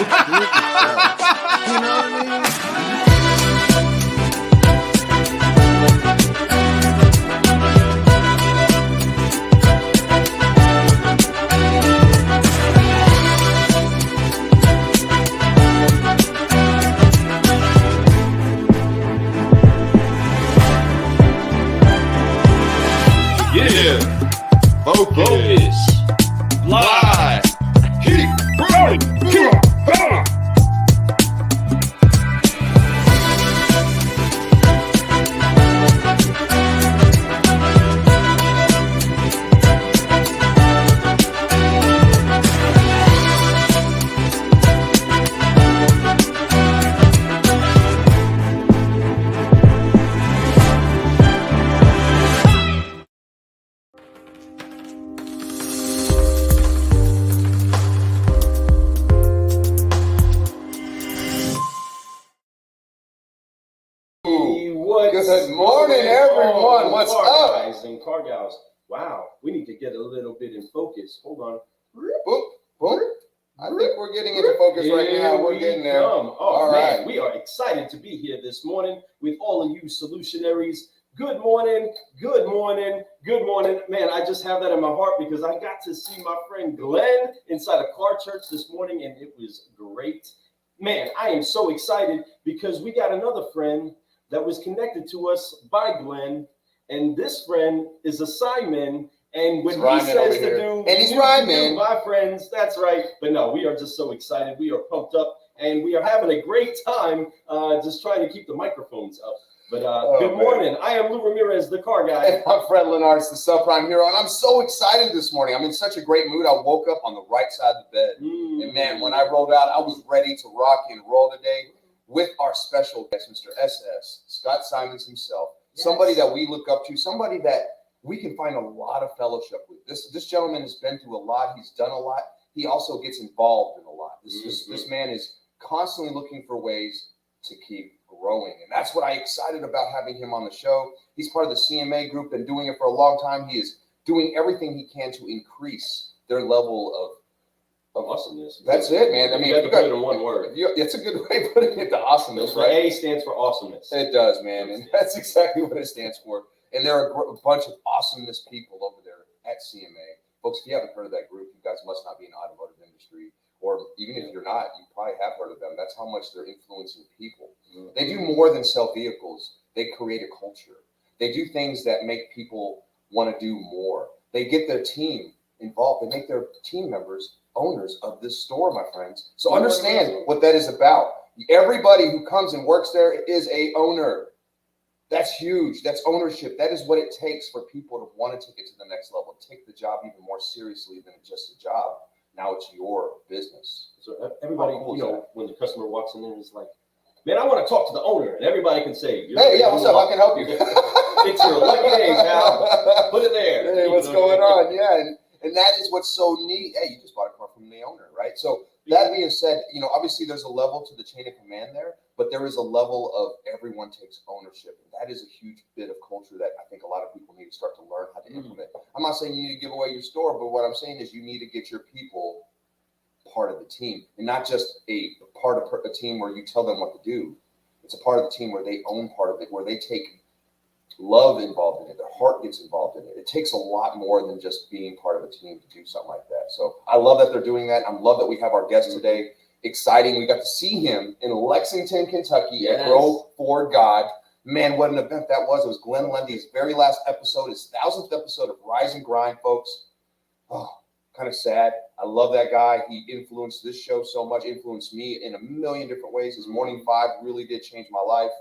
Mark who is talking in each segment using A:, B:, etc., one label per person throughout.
A: You know what I mean?
B: Focus. Live. Keep rolling.
C: Good morning, everyone. What's up?
B: Guys and car gals. Wow, we need to get a little bit in focus. Hold on.
C: Boop, boop. I think we're getting into focus right now. We're getting there.
B: All right. We are excited to be here this morning with all of you solutionaries. Good morning. Good morning. Good morning. Man, I just have that in my heart because I got to see my friend Glenn inside a car church this morning, and it was great. Man, I am so excited because we got another friend that was connected to us by Glenn, and this friend is a Simon, and when he says to do,
C: and he's rhyming.
B: My friends, that's right. But no, we are just so excited. We are pumped up, and we are having a great time just trying to keep the microphones up. But good morning. I am Lou Ramirez, the car guy.
C: And I'm Fred Lenartz, the subprime hero, and I'm so excited this morning. I'm in such a great mood. I woke up on the right side of the bed, and man, when I rolled out, I was ready to rock and roll today with our special guest, Mr. SS, Scott Simons himself, somebody that we look up to, somebody that we can find a lot of fellowship with. This gentleman has been through a lot. He's done a lot. He also gets involved in a lot. This man is constantly looking for ways to keep growing. And that's what I'm excited about having him on the show. He's part of the CMA group, been doing it for a long time. He is doing everything he can to increase their level of
B: awesomeness.
C: That's it, man. I mean,
B: you have to put it in one word.
C: It's a good way of putting it to awesomeness, right?
B: The A stands for awesomeness.
C: It does, man. And that's exactly what it stands for. And there are a bunch of awesomeness people over there at CMA. Folks, if you haven't heard of that group, you guys must not be in the automotive industry. Or even if you're not, you probably have heard of them. That's how much they're influencing people. They do more than sell vehicles. They create a culture. They do things that make people want to do more. They get their team involved. They make their team members owners of this store, my friends. So understand what that is about. Everybody who comes and works there is a owner. That's huge. That's ownership. That is what it takes for people to want to take it to the next level, take the job even more seriously than just a job. Now it's your business.
B: So everybody, when the customer walks in there, is like, man, I want to talk to the owner. And everybody can say,
C: hey, yeah, what's up? I can help you.
B: It's your lucky day, pal. Put it there.
C: Hey, what's going on? Yeah, and that is what's so neat. Hey, you just bought a car from the owner, right? So that being said, obviously there's a level to the chain of command there, but there is a level of everyone takes ownership. And that is a huge bit of culture that I think a lot of people need to start to learn how to implement. I'm not saying you need to give away your store, but what I'm saying is you need to get your people part of the team, and not just a part of a team where you tell them what to do. It's a part of the team where they own part of it, where they take love involved in it, their heart gets involved in it. It takes a lot more than just being part of a team to do something like that. So I love that they're doing that. I love that we have our guest today. Exciting. We got to see him in Lexington, Kentucky at Grow for God. Man, what an event that was. It was Glenn Lundy's very last episode, his 1000th episode of Rise and Grind, folks. Oh, kind of sad. I love that guy. He influenced this show so much, influenced me in a million different ways. His Morning Five really did change my life.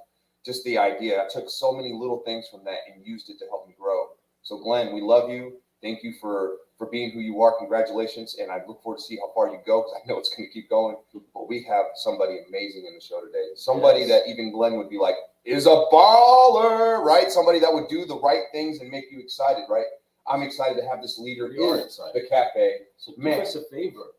C: Just the idea. I took so many little things from that and used it to help me grow. So Glenn, we love you. Thank you for being who you are. Congratulations. And I look forward to see how far you go, because I know it's going to keep going. But we have somebody amazing in the show today. Somebody that even Glenn would be like, is a baller, right? Somebody that would do the right things and make you excited, right? I'm excited to have this leader in the cafe.
B: So do us a favor.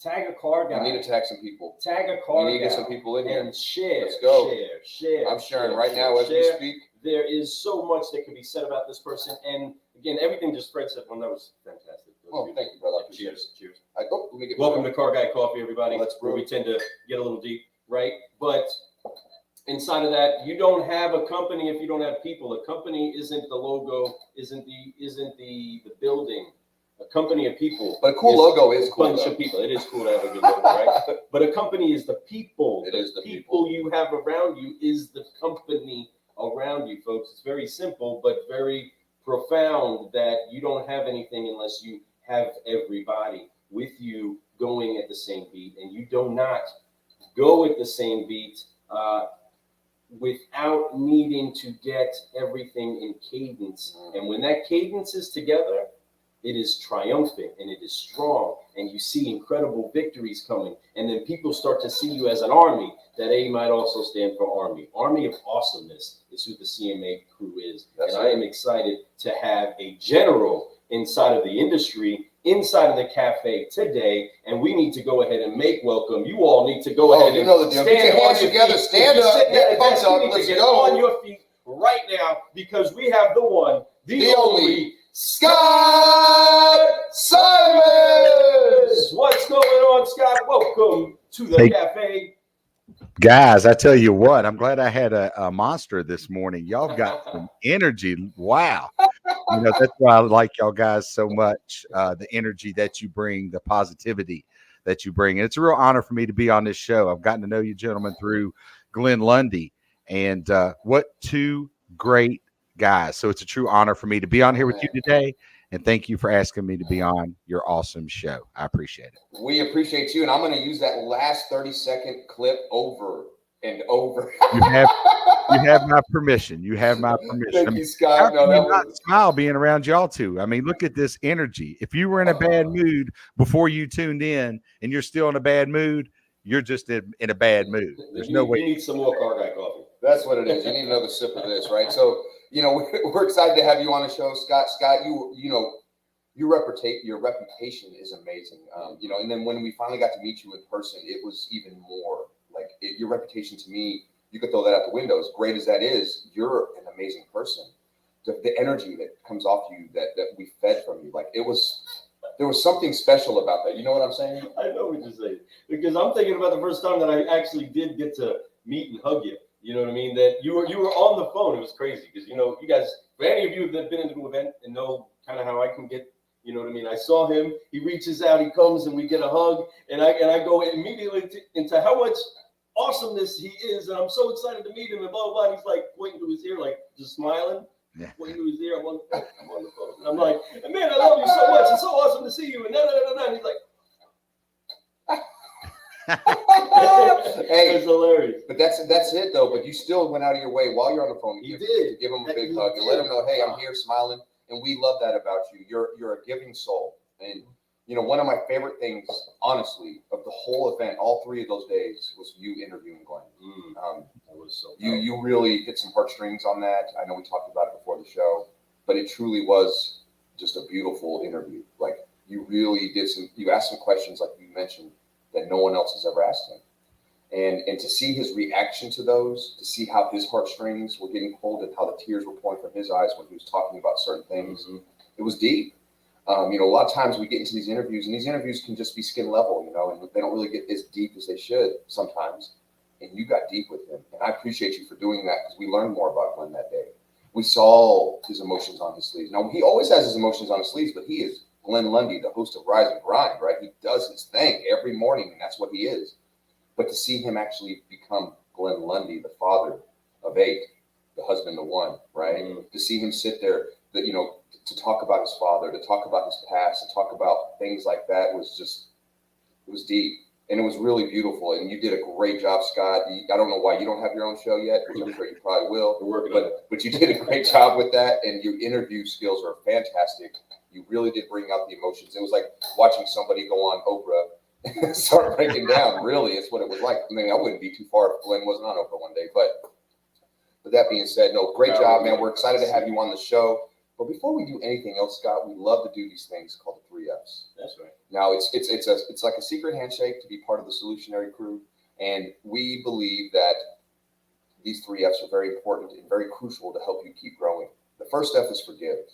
B: Tag a car guy.
C: I need to tag some people.
B: Tag a car guy.
C: We need to get some people in here.
B: And share.
C: Let's go.
B: Share.
C: I'm sharing right now as we speak.
B: There is so much that can be said about this person. And again, everything just Fred said, well, that was fantastic.
C: Oh, thank you, brother.
B: Cheers.
C: Let
B: Welcome to Car Guy Coffee, everybody.
C: Let's
B: where we tend to get a little deep, right? But inside of that, you don't have a company if you don't have people. A company isn't the logo, isn't the building. A company of people.
C: But a cool logo is cool.
B: A bunch of people. It is cool to have a good logo, right? But a company is the people.
C: It is the
B: people you have around you is the company around you, folks. It's very simple, but very profound that you don't have anything unless you have everybody with you going at the same beat, and you do not go at the same beat without needing to get everything in cadence. And when that cadence is together, it is triumphant and it is strong, and you see incredible victories coming. And then people start to see you as an army. That A might also stand for Army. Army of Awesomeness is who the CMA crew is.
C: That's
B: and
C: right.
B: I am excited to have a general inside of the industry, inside of the cafe today. And we need to go ahead and make welcome. You all need to go ahead and
C: know the deal. Get your hands together, stand up, get pumped up, let's
B: get
C: go.
B: on your feet right now, because we have the one, the only
C: Scott Simons.
B: What's going on, Scott? Welcome to the cafe.
D: Guys, I tell you what, I'm glad I had a monster this morning. Y'all got some energy. Wow. That's why I like y'all guys so much. The energy that you bring, the positivity that you bring. And it's a real honor for me to be on this show. I've gotten to know you gentlemen through Glenn Lundy, and what two great guys. So it's a true honor for me to be on here with you today. And thank you for asking me to be on your awesome show. I appreciate it.
C: We appreciate you. And I'm going to use that last 30-second clip over and over.
D: You have my permission. You have my permission.
C: Thank you, Scott.
D: How can you not smile being around y'all two? I mean, look at this energy. If you were in a bad mood before you tuned in and you're still in a bad mood, you're just in a bad mood. There's no way.
B: You need some more Car Guy Coffee.
C: That's what it is. You need another sip of this, right? So, we're excited to have you on the show, Scott. Scott, your reputation is amazing. And then when we finally got to meet you in person, it was even more like your reputation to me. You could throw that out the window. As great as that is, you're an amazing person. The energy that comes off you that we fed from you, there was something special about that. You know what I'm saying?
B: I know what you're saying, because I'm thinking about the first time that I actually did get to meet and hug you. You know what I mean? That you were on the phone. It was crazy because you guys, for any of you that have been into an event and know kind of how I can get, you know what I mean? I saw him. He reaches out. He comes and we get a hug, and I go immediately into how much awesomeness he is, and I'm so excited to meet him. And blah blah blah. He's like pointing to his ear, like just smiling.
D: Yeah.
B: Pointing to his ear. I'm on the phone. And I'm like, man, I love you so much. It's so awesome to see you. And and he's like.
C: Hey,
B: it's hilarious.
C: But that's it though. But you still went out of your way while you're on the phone to give him a big hug and let him know, hey, I'm here smiling, and we love that about you. You're a giving soul, and one of my favorite things, honestly, of the whole event, all 3 of those days, was you interviewing Glenn.
B: That was so.
C: You really hit some heartstrings on that. I know we talked about it before the show, but it truly was just a beautiful interview. Like you really you asked some questions, like you mentioned, that no one else has ever asked him. And to see his reaction to those, to see how his heartstrings were getting pulled and how the tears were pouring from his eyes when he was talking about certain things, it was deep. A lot of times we get into these interviews, and these interviews can just be skin level, and they don't really get as deep as they should sometimes. And you got deep with him. And I appreciate you for doing that, because we learned more about Glenn that day. We saw his emotions on his sleeves. Now, he always has his emotions on his sleeves, but he is Glenn Lundy, the host of Rise and Grind, right? He does his thing every morning, and that's what he is. But to see him actually become Glenn Lundy, the father of 8, the husband of 1, right? To see him sit there, to talk about his father, to talk about his past, to talk about things like that it was deep. And it was really beautiful. And you did a great job, Scott. I don't know why you don't have your own show yet, which I'm sure you probably will.
B: We're working on it.
C: But you did a great job with that, and your interview skills are fantastic. You really did bring out the emotions. It was like watching somebody go on Oprah and start breaking down. Really, it's what it was like. I mean, I wouldn't be too far if Glenn wasn't on Oprah one day. But that being said, no, great job, man. We're excited to have you on the show. But before we do anything else, Scott, we love to do these things called the 3 Fs.
B: That's right.
C: Now, it's like a secret handshake to be part of the Solutionary crew. And we believe that these 3 Fs are very important and very crucial to help you keep growing. The first F is forgive.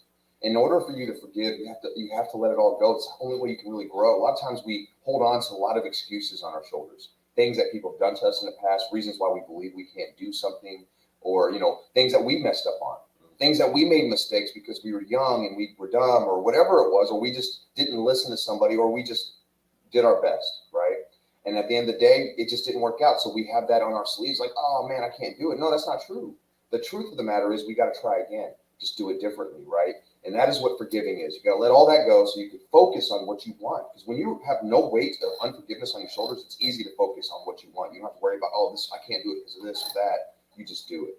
C: In order for you to forgive, you have to let it all go. It's the only way you can really grow. A lot of times we hold on to a lot of excuses on our shoulders, things that people have done to us in the past, reasons why we believe we can't do something, or things that we messed up on, things that we made mistakes because we were young and we were dumb or whatever it was, or we just didn't listen to somebody, or we just did our best, right? And at the end of the day, it just didn't work out. So we have that on our sleeves, like, oh man, I can't do it. No, that's not true. The truth of the matter is we got to try again. Just do it differently, right? And that is what forgiving is. You got to let all that go so you can focus on what you want. Because when you have no weight of unforgiveness on your shoulders, it's easy to focus on what you want. You don't have to worry about, oh, this, I can't do it because of this or that. You just do it.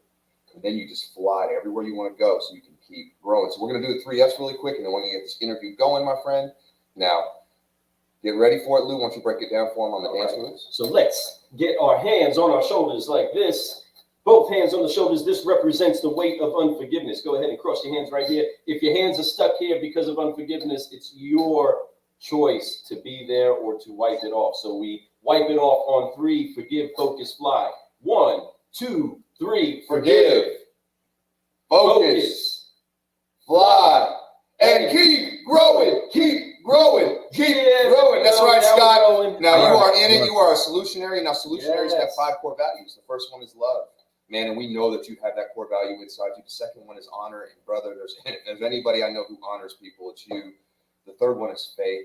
C: And then you just fly everywhere you want to go so you can keep growing. So we're going to do the 3 F's really quick, and then we're going to get this interview going, my friend. Now, get ready for it, Lou. Why don't you break it down for him on the dance moves?
B: So let's get our hands on our shoulders like this. Both hands on the shoulders. This represents the weight of unforgiveness. Go ahead and cross your hands right here. If your hands are stuck here because of unforgiveness, it's your choice to be there or to wipe it off. So we wipe it off on 3. Forgive, focus, fly. 1, 2, 3.
C: Forgive, focus, fly, and keep growing, keep growing, keep growing. That's right, Scott. Now you are in it. You are a solutionary. Now solutionaries have 5 core values. The first one is love. Man, and we know that you have that core value inside you. The second one is honor. And brother, if there's anybody I know who honors people, it's you. The third one is faith.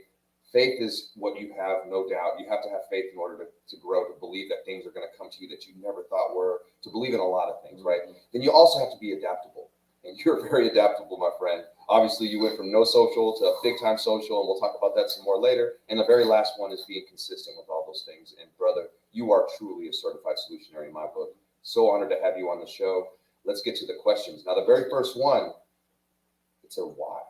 C: Faith is what you have, no doubt. You have to have faith in order to grow, to believe that things are going to come to you that you never thought were, to believe in a lot of things, right? Then you also have to be adaptable. And you're very adaptable, my friend. Obviously, you went from no social to big-time social, and we'll talk about that some more later. And the very last one is being consistent with all those things. And brother, you are truly a certified solutionary in my book. So honored to have you on the show. Let's get to the questions. Now, the very first one, it's a why.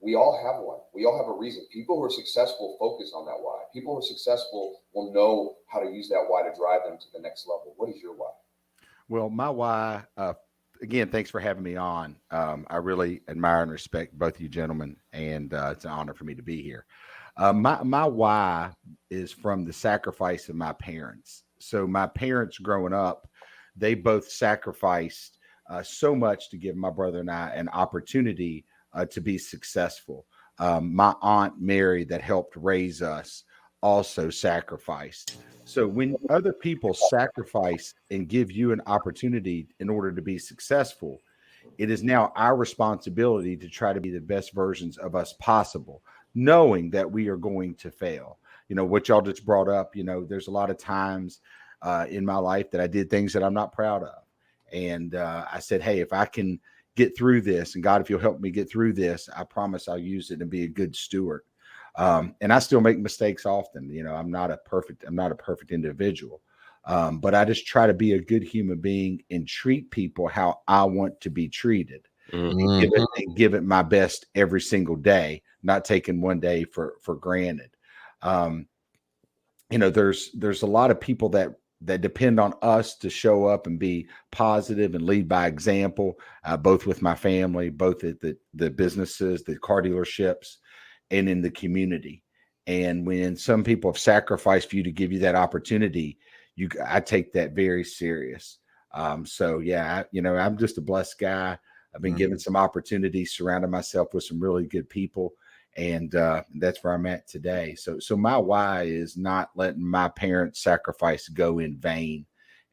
C: We all have one. We all have a reason. People who are successful focus on that why. People who are successful will know how to use that why to drive them to the next level. What is your why?
D: Well, my why, again, thanks for having me on. I really admire and respect both of you gentlemen, and it's an honor for me to be here. My why is from the sacrifice of my parents. So my parents growing up, they both sacrificed so much to give my brother and I an opportunity to be successful. My aunt Mary that helped raise us also sacrificed. So when other people sacrifice and give you an opportunity in order to be successful, it is now our responsibility to try to be the best versions of us possible, knowing that we are going to fail. What y'all just brought up, there's a lot of times in my life that I did things that I'm not proud of. And I said, hey, if I can get through this, and God, if you'll help me get through this, I promise I'll use it and be a good steward. And I still make mistakes often. I'm not a perfect individual. But I just try to be a good human being and treat people how I want to be treated, and give it my best every single day, not taking one day for granted. There's a lot of people that depend on us to show up and be positive and lead by example, both with my family, both at the businesses, the car dealerships, and in the community. And when some people have sacrificed for you to give you that opportunity, I take that very serious. So yeah, I'm just a blessed guy. I've been given some opportunities, surrounded myself with some really good people. And that's where I'm at today. So my why is not letting my parents' sacrifice go in vain.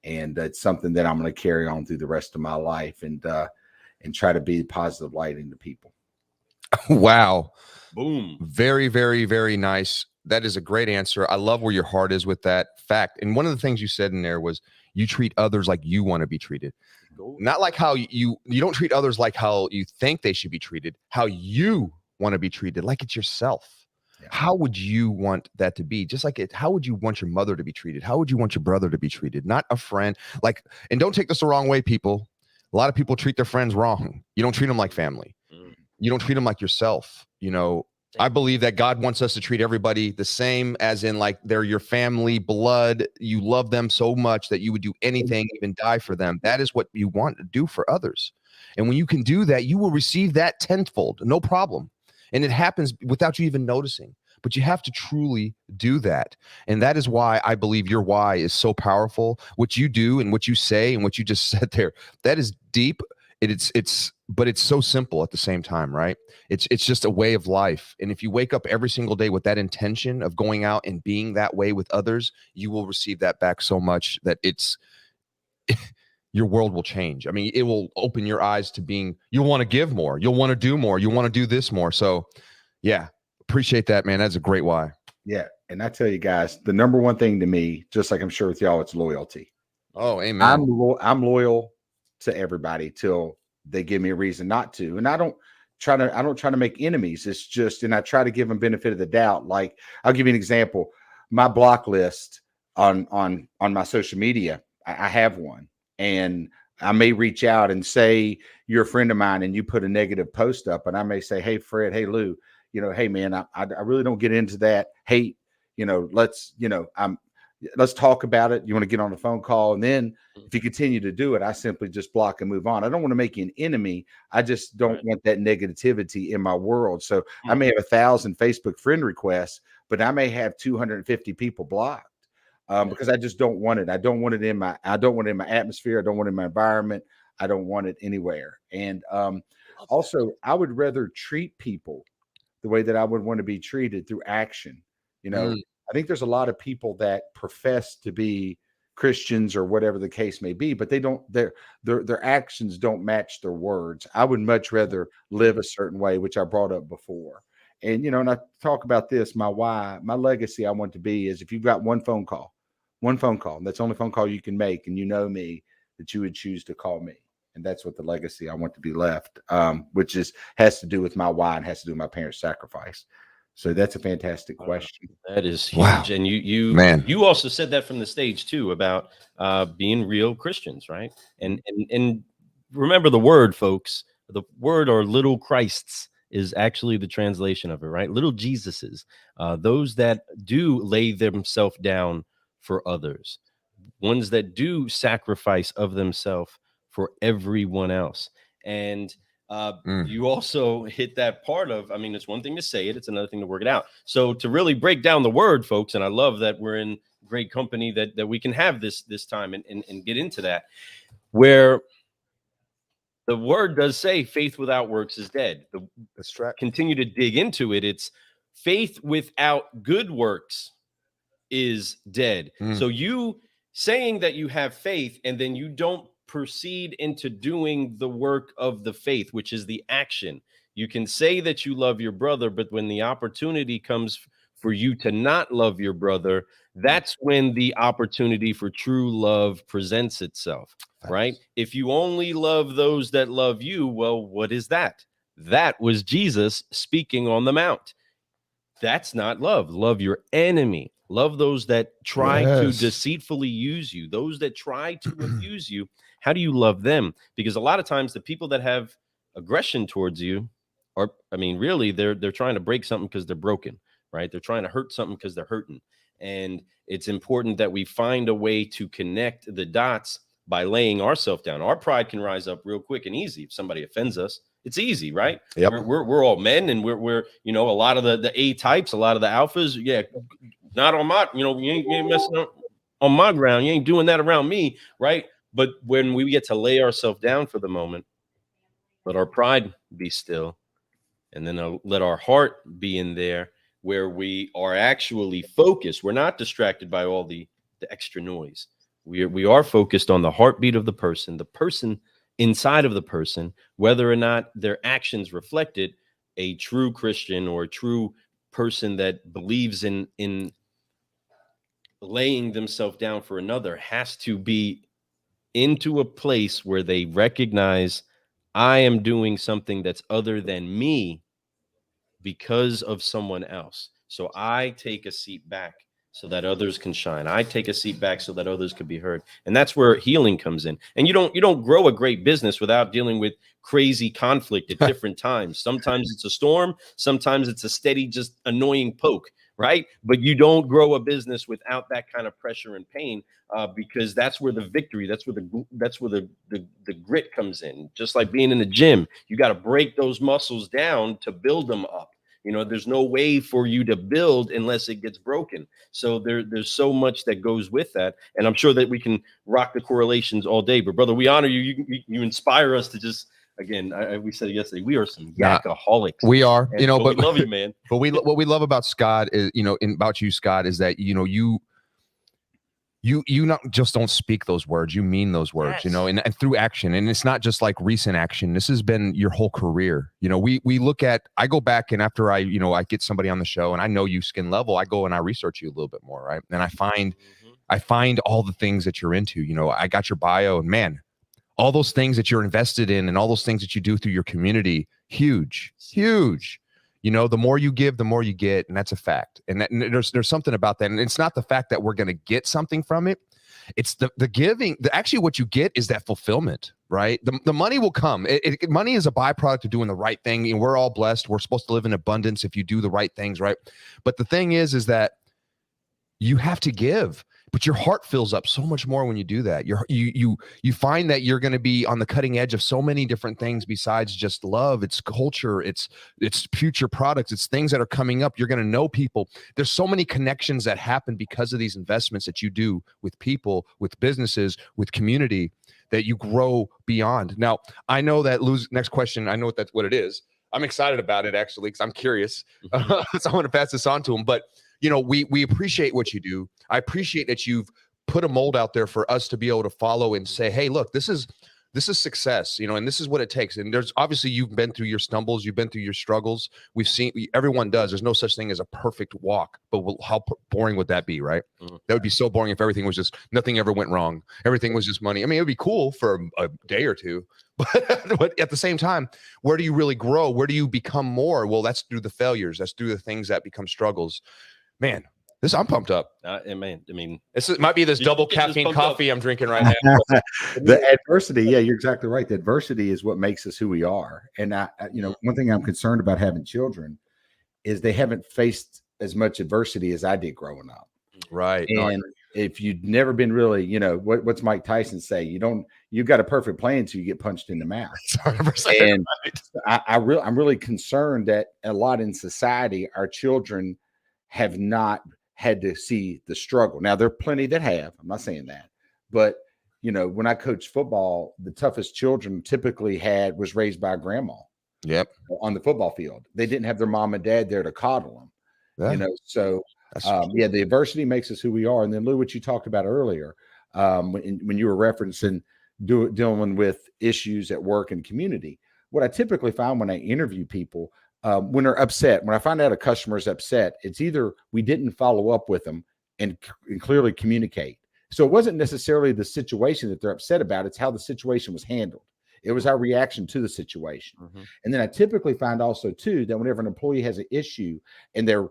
D: And it's something that I'm going to carry on through the rest of my life and try to be a positive light into people.
E: Wow.
A: Boom.
E: Very, very, very nice. That is a great answer. I love where your heart is with that fact. And one of the things you said in there was you treat others like you want to be treated. Not like how you don't treat others like how you think they should be treated, how you want to be treated, like it's yourself. Yeah. How would you want that to be? Just like how would you want your mother to be treated? How would you want your brother to be treated? Not a friend. And don't take this the wrong way, people. A lot of people treat their friends wrong. You don't treat them like family. You don't treat them like yourself. I believe that God wants us to treat everybody the same, as in like they're your family, blood. You love them so much that you would do anything, even die for them. That is what you want to do for others. And when you can do that, you will receive that tenfold, no problem. And it happens without you even noticing. But you have to truly do that. And that is why I believe your why is so powerful. What you do and what you say and what you just said there, that is deep. but it's so simple at the same time, right? It's just a way of life. And if you wake up every single day with that intention of going out and being that way with others, you will receive that back so much that your world will change. I mean, it will open your eyes to being, you'll want to give more, you'll want to do more, you want to do this more. So yeah, appreciate that, man. That's a great why.
D: Yeah. And I tell you guys, the number one thing to me, just like I'm sure with y'all, it's loyalty.
E: Oh, amen.
D: I'm loyal to everybody till they give me a reason not to. And I don't try to make enemies. It's just, and I try to give them benefit of the doubt. Like, I'll give you an example. My block list on my social media, I have one, and I may reach out and say, you're a friend of mine, and you put a negative post up, and I may say, hey, Fred, hey, Lou, hey, man, I really don't get into that hate, let's talk about it. You want to get on a phone call? And then if you continue to do it, I simply just block and move on. I don't want to make you an enemy. I just don't want that negativity in my world. So I may have 1,000 Facebook friend requests, but I may have 250 people blocked because I just don't want it. I don't want it in my atmosphere. I don't want it in my environment. I don't want it anywhere. And also, I would rather treat people the way that I would want to be treated through action. I think there's a lot of people that profess to be Christians or whatever the case may be, but they don't, their actions don't match their words. I would much rather live a certain way, which I brought up before. And, and I talk about this, my legacy I want to be is, if you've got one phone call, and that's the only phone call you can make, and me, that you would choose to call me. And that's what the legacy I want to be left, which has to do with my why and has to do with my parents' sacrifice. So that's a fantastic question.
A: That is huge.
E: Wow.
A: And you also said that from the stage too, about being real Christians, right? And remember the word, folks. The word, or little Christs, is actually the translation of it, right? Little Jesuses, those that do lay themselves down for others, ones that do sacrifice of themselves for everyone else. And you also hit that part of, it's one thing to say it, it's another thing to work it out. So to really break down the word, folks, and I love that we're in great company that we can have this time and get into that, where the word does say faith without works is dead.
E: That's right.
A: Continue to dig into it. It's faith without good works is dead. So you saying that you have faith and then you don't proceed into doing the work of the faith, which is the action. You can say that you love your brother, but when the opportunity comes for you to not love your brother, that's when the opportunity for true love presents itself, right? If you only love those that love you, well, what is that? That was Jesus speaking on the Mount. That's not love. Love your enemy. Love those that try to deceitfully use you, those that try to abuse you. How do you love them? Because a lot of times the people that have aggression towards you are, really, they're trying to break something because they're broken, right? They're trying to hurt something because they're hurting. And it's important that we find a way to connect the dots by laying ourselves down. Our pride can rise up real quick and easy. If somebody offends us, it's easy, right?
E: Yep.
A: We're all men, and we're a lot of the A types, a lot of the alphas. Yeah, not on my, you ain't messing up on my ground. You ain't doing that around me, right? But when we get to lay ourselves down for the moment, let our pride be still, and then let our heart be in there where we are actually focused. We're not distracted by all the extra noise. We are focused on the heartbeat of the person inside of the person, whether or not their actions reflected a true Christian or a true person that believes in laying themselves down for another, has to be into a place where they recognize, I am doing something that's other than me because of someone else. So I take a seat back so that others can shine. I take a seat back so that others can be heard. And that's where healing comes in. And you don't grow a great business without dealing with crazy conflict at different times. Sometimes it's a storm. Sometimes it's a steady, just annoying poke, right? But you don't grow a business without that kind of pressure and pain, because that's where the victory, that's where the grit comes in. Just like being in the gym, you got to break those muscles down to build them up. You know, there's no way for you to build unless it gets broken. So there's so much that goes with that. And I'm sure that we can rock the correlations all day. But brother, we honor you. You inspire us to just, again, we said it yesterday, we are some yakaholics.
E: We are,
A: and, but we love you, man.
E: But what we love about Scott is, about you, Scott, is that, you not just don't speak those words, you mean those words,
A: Yes.
E: and through action. And it's not just like recent action. This has been your whole career. We look at, I go back, and after I get somebody on the show and I know you skin level, I go and I research you a little bit more. Right. And I find all the things that you're into. I got your bio, and man, all those things that you're invested in and all those things that you do through your community, huge. The more you give, the more you get. And that's a fact. And there's something about that. And it's not the fact that we're going to get something from it. It's the giving. Actually, what you get is that fulfillment, right? The money will come. Money is a byproduct of doing the right thing. And we're all blessed. We're supposed to live in abundance if you do the right things, right? But the thing is that you have to give. But your heart fills up so much more when you do that. You find that you're going to be on the cutting edge of so many different things besides just love. It's culture. It's future products. It's things that are coming up. You're going to know people. There's so many connections that happen because of these investments that you do with people, with businesses, with community, that you grow beyond. Now, I know that next question, I know what it is. I'm excited about it, actually, because I'm curious. So I want to pass this on to him. But we appreciate what you do. I appreciate that you've put a mold out there for us to be able to follow and say, hey, look, this is success, and this is what it takes. And there's obviously, you've been through your stumbles, you've been through your struggles. We've seen, everyone does. There's no such thing as a perfect walk, but how boring would that be, right? That would be so boring if everything was just, nothing ever went wrong. Everything was just money. I mean, it would be cool for a day or two, but at the same time, where do you really grow? Where do you become more? Well, that's through the failures. That's through the things that become struggles. Man, I'm pumped up.
A: Man, I mean,
E: it might be this double caffeine coffee I'm drinking right now.
D: The adversity, yeah, you're exactly right. The adversity is what makes us who we are. And one thing I'm concerned about having children is they haven't faced as much adversity as I did growing up.
E: Right.
D: And if you've never been really, what's Mike Tyson say? You got a perfect plan until you get punched in the mouth. 100% and right. I'm really concerned that a lot in society, our children have not had to see the struggle. Now, there are plenty that have. I'm not saying that. But, when I coached football, the toughest children typically was raised by a grandma.
E: Yep.
D: On the football field. They didn't have their mom and dad there to coddle them.
E: Yeah.
D: So the adversity makes us who we are. And then, Lou, what you talked about earlier, when you were referencing dealing with issues at work and community, what I typically find when I interview people, when they're upset, when I find out a customer is upset, it's either we didn't follow up with them and clearly communicate. So it wasn't necessarily the situation that they're upset about. It's how the situation was handled. It was our reaction to the situation. And then I typically find also too, that whenever an employee has an issue and they're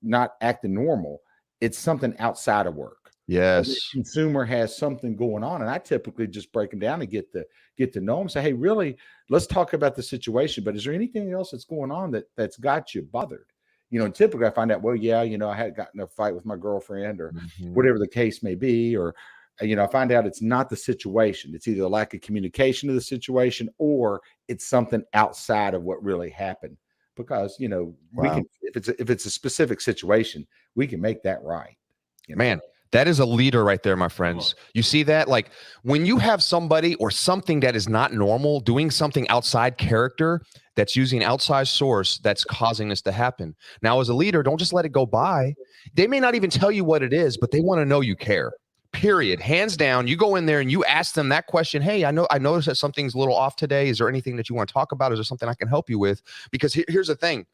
D: not acting normal, it's something outside of work.
E: Yes.
D: The consumer has something going on. And I typically just break them down and get to know them. Say, hey, really, let's talk about the situation. But is there anything else that's going on that's got you bothered? And typically I find out, well, yeah, I had gotten a fight with my girlfriend or whatever the case may be. Or, I find out it's not the situation. It's either a lack of communication of the situation or it's something outside of what really happened. Because, we can, if it's a specific situation, we can make that right.
E: Man. That is a leader right there, my friends. You see that? Like when you have somebody or something that is not normal doing something outside character that's using an outside source that's causing this to happen. Now, as a leader, don't just let it go by. They may not even tell you what it is, but they want to know you care. Period. Hands down. You go in there and you ask them that question. Hey, I noticed that something's a little off today. Is there anything that you want to talk about? Is there something I can help you with? Because here's the thing.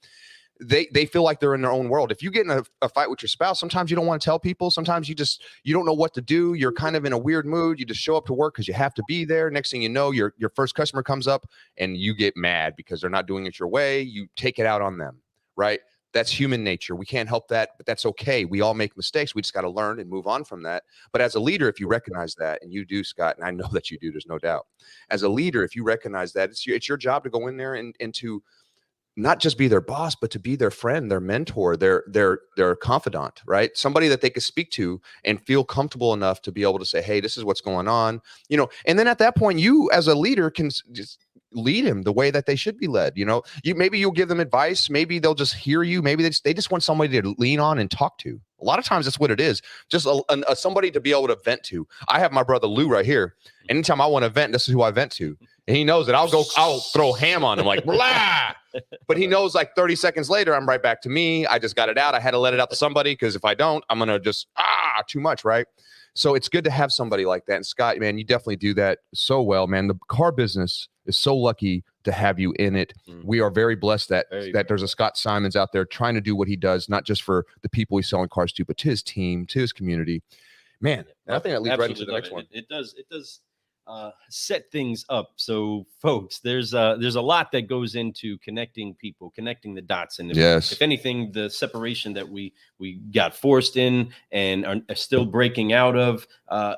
E: They feel like they're in their own world. If you get in a fight with your spouse, sometimes you don't want to tell people. Sometimes you don't know what to do. You're kind of in a weird mood. You just show up to work because you have to be there. Next thing you know, your first customer comes up and you get mad because they're not doing it your way. You take it out on them, right? That's human nature. We can't help that, but that's okay. We all make mistakes. We just got to learn and move on from that. But as a leader, if you recognize that, and you do, Scott, and I know that you do, there's no doubt. As a leader, if you recognize that, it's your job to go in there and to not just be their boss, but to be their friend, their mentor, their confidant, right? Somebody that they could speak to and feel comfortable enough to be able to say, hey, this is what's going on, And then at that point, you as a leader can just lead him the way that they should be led. Maybe you'll give them advice. Maybe they'll just hear you. Maybe they just want somebody to lean on and talk to. A lot of times that's what it is. Just somebody to be able to vent to. I have my brother Lou right here. Anytime I want to vent, this is who I vent to. And he knows that I'll throw ham on him like, blah. But he knows like 30 seconds later, I'm right back to me. I just got it out. I had to let it out to somebody, because if I don't, I'm going to just, too much, right? So it's good to have somebody like that. And Scott, man, you definitely do that so well, man. The car business is so lucky to have you in it. We are very blessed that there's a Scott Simons out there trying to do what he does, not just for the people he's selling cars to, but to his team, to his community. Man, I think that leads right into the next one.
A: It does set things up. So folks, there's a lot that goes into connecting people, connecting the dots. And if anything, the separation that we got forced in and are still breaking out of,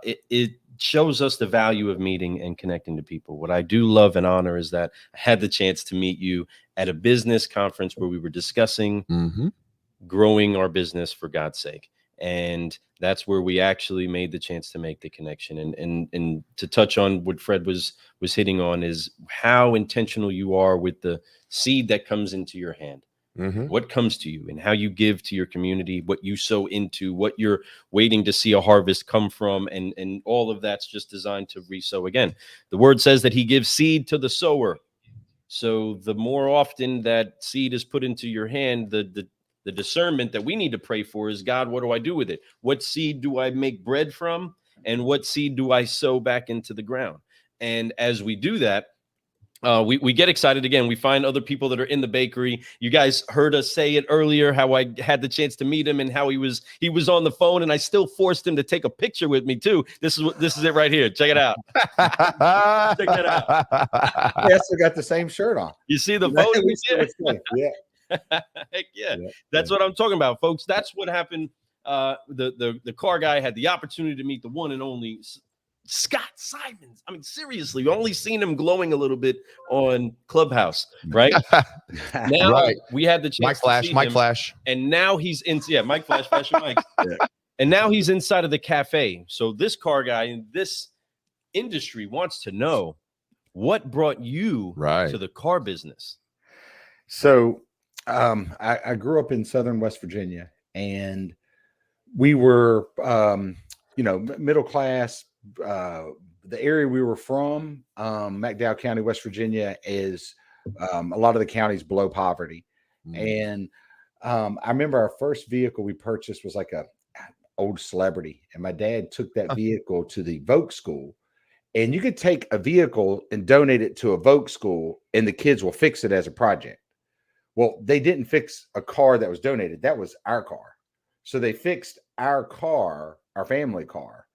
A: it shows us the value of meeting and connecting to people. What I do love and honor is that I had the chance to meet you at a business conference where we were discussing growing our business for God's sake. And that's where we actually made the chance to make the connection. And to touch on what Fred was hitting on is how intentional you are with the seed that comes into your hand, what comes to you, and how you give to your community, what you sow into, what you're waiting to see a harvest come from. And all of that's just designed to re-sow. Again, the word says that he gives seed to the sower. So the more often that seed is put into your hand, the discernment that we need to pray for is, God, what do I do with it? What seed do I make bread from? And what seed do I sow back into the ground? And as we do that, we get excited again. We find other people that are in the bakery. You guys heard us say it earlier, how I had the chance to meet him and how he was on the phone, and I still forced him to take a picture with me too. This is it right here. Check it out. Check that out.
D: I still got the same shirt on.
A: You see the photo?
D: Yeah.
A: Heck yeah. That's what I'm talking about, folks. That's what happened. The car guy had the opportunity to meet the one and only Scott Simons. I mean, seriously, we've only seen him glowing a little bit on Clubhouse, right? Now we had the chance
E: Mike Flash.
A: And now he's in, Mike Flash, Fashion Mike. And now he's inside of the cafe. So this car guy in this industry wants to know what brought you to the car business.
D: So I grew up in Southern West Virginia, and we were, middle class. The area we were from, McDowell County, West Virginia, is a lot of the counties below poverty. And I remember our first vehicle we purchased was like a old Celebrity, and my dad took that vehicle to the Vogue school. And you could take a vehicle and donate it to a Vogue school, and the kids will fix it as a project. Well, they didn't fix a car that was donated. That was our car. So they fixed our car, our family car.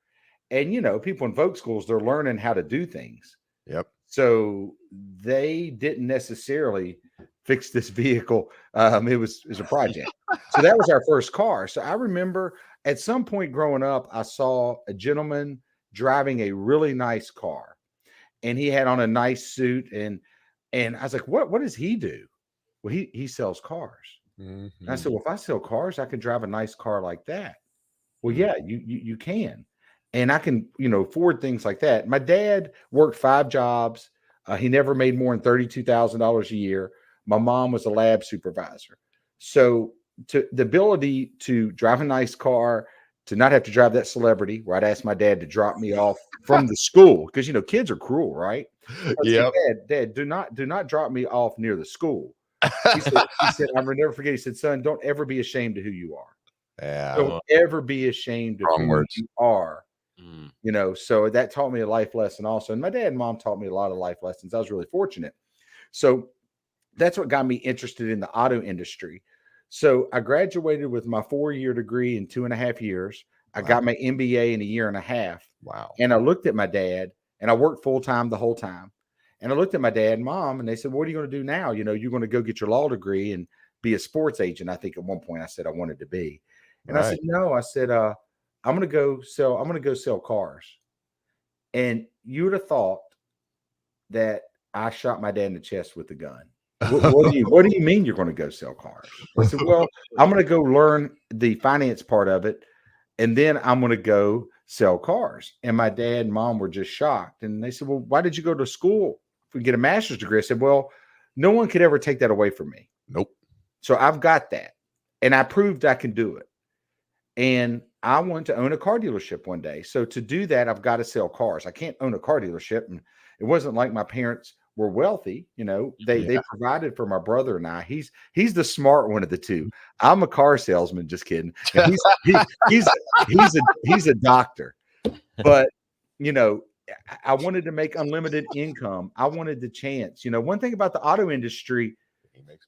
D: And, people in Vogue schools, they're learning how to do things.
E: Yep.
D: So they didn't necessarily fix this vehicle. It was a project. So that was our first car. So I remember at some point growing up, I saw a gentleman driving a really nice car, and he had on a nice suit. And I was like, what does he do? Well, he sells cars. And I said, well, if I sell cars, I can drive a nice car like that. Well, yeah, you can. And I can, afford things like that. My dad worked 5 jobs. He never made more than $32,000 a year. My mom was a lab supervisor. So the ability to drive a nice car, to not have to drive that Celebrity, where I'd ask my dad to drop me off from the school, because, kids are cruel, right? Yeah. Dad, do not drop me off near the school. He said, I'll never forget. He said, son, don't ever be ashamed of who you are.
E: Yeah.
D: Don't ever be ashamed of who you are. So that taught me a life lesson also. And my dad and mom taught me a lot of life lessons. I was really fortunate. So that's what got me interested in the auto industry. So I graduated with my 4-year degree in 2.5 years. I got my MBA in 1.5 years.
E: Wow.
D: And I looked at my dad, and I worked full time the whole time. And I looked at my dad and mom, and they said, what are you going to do now? You're going to go get your law degree and be a sports agent. I think at one point I said I wanted to be. And I said, no, I said, I'm going to go sell cars. And you would have thought that I shot my dad in the chest with a gun. What do you mean you're going to go sell cars? I said, well, I'm going to go learn the finance part of it, and then I'm going to go sell cars. And my dad and mom were just shocked. And they said, well, why did you go to school get a master's degree. I said, well, no one could ever take that away from me.
E: Nope.
D: So I've got that. And I proved I can do it. And I want to own a car dealership one day. So to do that, I've got to sell cars. I can't own a car dealership. And it wasn't like my parents were wealthy. You know, they provided for my brother and I. He's the smart one of the two. I'm a car salesman. Just kidding. And he's a doctor. But, you know, I wanted to make unlimited income. I wanted the chance. You know, one thing about the auto industry,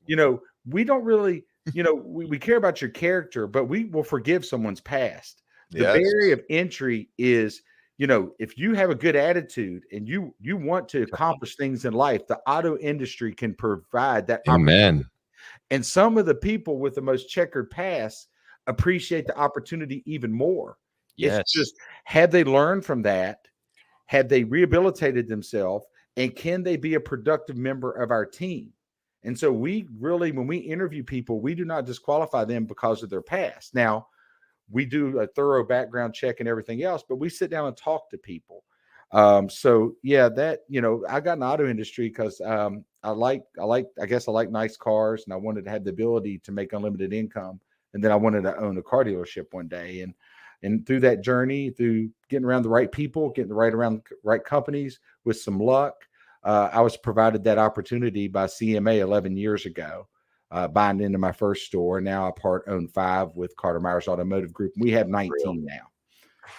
D: you know, we don't really, you know, we care about your character, but we will forgive someone's past. The barrier of entry is, you know, if you have a good attitude and you want to accomplish things in life, the auto industry can provide that.
E: Amen.
D: And some of the people with the most checkered past appreciate the opportunity even more.
A: Yes.
D: It's just, have they learned from that? Have they rehabilitated themselves? And can they be a productive member of our team? And so we really, when we interview people, we do not disqualify them because of their past. Now, we do a thorough background check and everything else, but we sit down and talk to people. So yeah, that, you know, I got in the auto industry because I like nice cars, and I wanted to have the ability to make unlimited income. And then I wanted to own a car dealership one day. And through that journey, through getting around the right people, getting around the right companies with some luck, I was provided that opportunity by CMA 11 years ago, buying into my first store. Now I own 5 with Carter Myers Automotive Group. We have 19 now.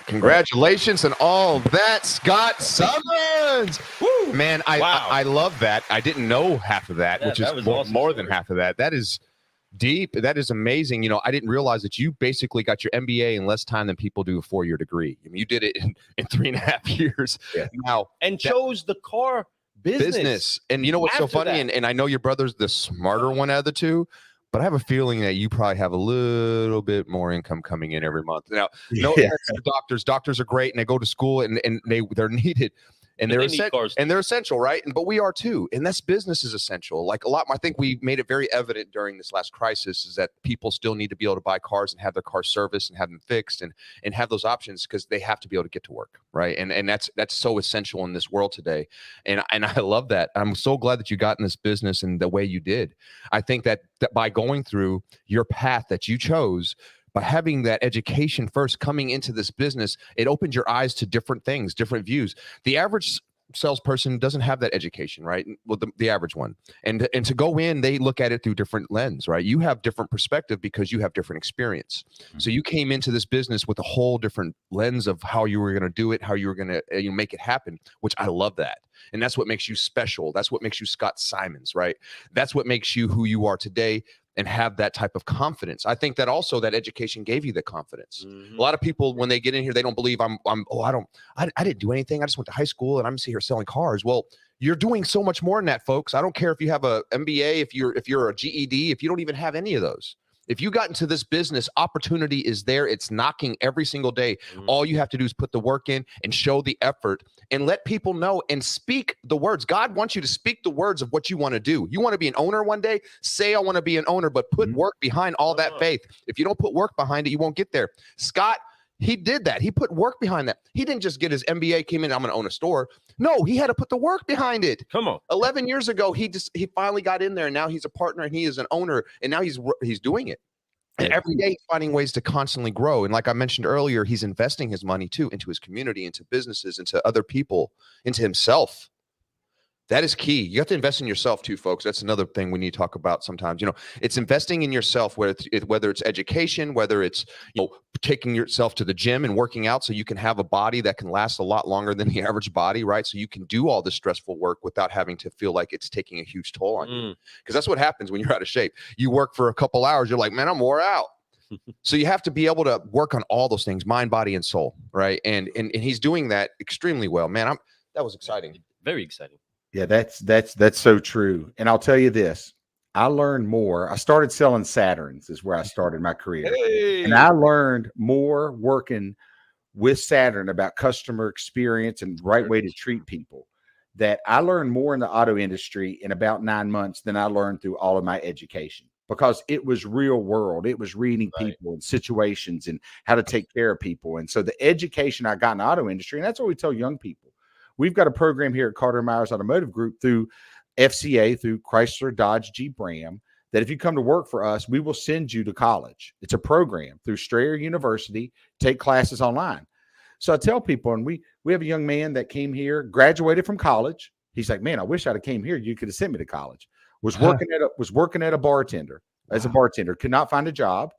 E: Congratulations on all that, Scott Summons. Woo! Man, I love that. I didn't know half of that, which is awesome. More than half of that. That is deep. That is amazing. You know, I didn't realize that you basically got your MBA in less time than people do a 4-year degree. I mean, you did it in 3.5 years.
D: Yeah.
E: Now,
A: and chose the car business.
E: And you know what's so funny? And I know your brother's the smarter one out of the two, but I have a feeling that you probably have a little bit more income coming in every month. Now, doctors are great, and they go to school, and they're needed. And they're essential, right? But we are too. And this business is essential. Like I think we made it very evident during this last crisis is that people still need to be able to buy cars and have their cars serviced and have them fixed and have those options because they have to be able to get to work, right? And that's so essential in this world today. And I love that. I'm so glad that you got in this business and the way you did. I think that by going through your path that you chose, by having that education first coming into this business, it opened your eyes to different things, different views. The average salesperson doesn't have that education, right? Well, the average one. And to go in, they look at it through different lens, right? You have different perspective because you have different experience. Mm-hmm. So you came into this business with a whole different lens of how you were going to do it, how you were going to make it happen, which I love that. And that's what makes you special. That's what makes you Scott Simons, right? That's what makes you who you are today and have that type of confidence. I think that also that education gave you the confidence. Mm-hmm. A lot of people, when they get in here, they don't believe I didn't do anything. I just went to high school and I'm here selling cars. Well, you're doing so much more than that, folks. I don't care if you have a MBA, if you're a GED, if you don't even have any of those. If you got into this business, opportunity is there. It's knocking every single day. Mm-hmm. All you have to do is put the work in and show the effort and let people know and speak the words. God wants you to speak the words of what you want to do. You want to be an owner one day? Say, I want to be an owner, but put work behind all that faith. If you don't put work behind it, you won't get there. Scott, he did that. He put work behind that. He didn't just get his MBA, came in, I'm going to own a store. No, he had to put the work behind it.
A: Come on.
E: 11 years ago, he finally got in there, and now he's a partner, and he is an owner, and now he's doing it. And every day he's finding ways to constantly grow. And like I mentioned earlier, he's investing his money too into his community, into businesses, into other people, into himself. That is key. You have to invest in yourself too, folks. That's another thing we need to talk about sometimes. You know, it's investing in yourself, whether it's education, whether it's, taking yourself to the gym and working out so you can have a body that can last a lot longer than the average body, right? So you can do all this stressful work without having to feel like it's taking a huge toll on you. Because that's what happens when you're out of shape. You work for a couple hours, you're like, man, I'm wore out. So you have to be able to work on all those things, mind, body, and soul, right? And he's doing that extremely well. Man, that was exciting.
A: Very exciting.
D: Yeah, that's so true. And I'll tell you this, I learned more. I started selling Saturns is where I started my career. Hey. And I learned more working with Saturn about customer experience and the right way to treat people, that I learned more in the auto industry in about 9 months than I learned through all of my education, because it was real world. It was reading people and situations and how to take care of people. And so the education I got in the auto industry, and that's what we tell young people. we've got a program here at Carter Myers Automotive Group through FCA, through Chrysler, Dodge, Jeep, Ram, that if you come to work for us, we will send you to college. It's a program through Strayer University, take classes online. So I tell people, and we have a young man that came here, graduated from college. He's like, man, I wish I'd have came here. You could have sent me to college. Was working at a bartender as a bartender, could not find a job.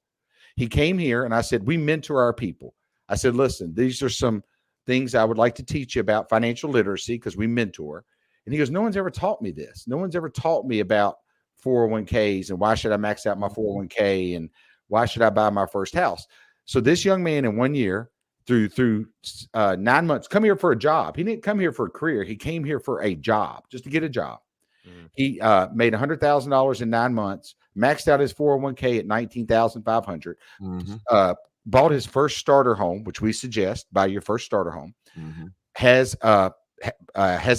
D: He came here and I said, we mentor our people. I said, listen, these are some things I would like to teach you about financial literacy because we mentor. And he goes, no one's ever taught me this. No one's ever taught me about 401ks and why should I max out my 401k and why should I buy my first house? So this young man in 1 year through 9 months, come here for a job. He didn't come here for a career. He came here for a job, just to get a job. He made $100,000 in 9 months, maxed out his 401k at $19,500, bought his first starter home, which we suggest buy your first starter home, has a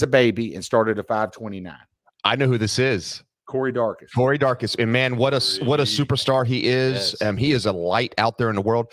D: baby and started a 529.
E: I know who this is.
D: Corey Darkus.
E: Corey Darkus. And man, what a superstar he is.
A: Yes.
E: He is a light out there in the world.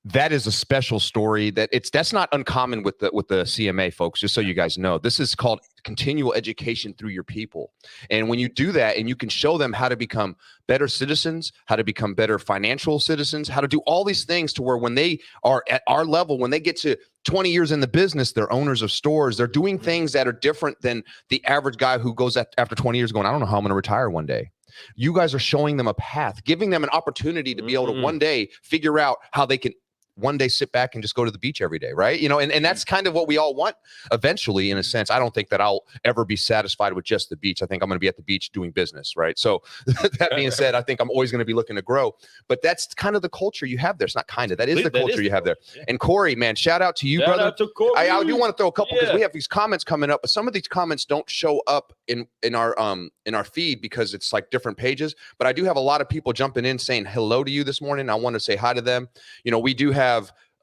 E: That is a special story that's not uncommon with the CMA folks, just so you guys know. This is called continual education through your people. And when you do that and you can show them how to become better citizens, how to become better financial citizens, how to do all these things to where when they are at our level, when they get to 20 years in the business, they're owners of stores, they're doing things that are different than the average guy who goes after 20 years going, I don't know how I'm going to retire one day. You guys are showing them a path, giving them an opportunity to be able to one day figure out how they can one day sit back and just go to the beach every day, right? And that's kind of what we all want eventually, in a sense. I don't think that I'll ever be satisfied with just the beach. I think I'm going to be at the beach doing business, right? So that being said, I think I'm always going to be looking to grow. But that's kind of the culture you have there. It's not kind of, that is the culture you have there. Yeah. And Corey, man, shout out to you, brother.
A: Out to Corey.
E: I do want to throw a couple because we have these comments coming up, but some of these comments don't show up in our feed because it's like different pages. But I do have a lot of people jumping in saying hello to you this morning. I want to say hi to them. We do have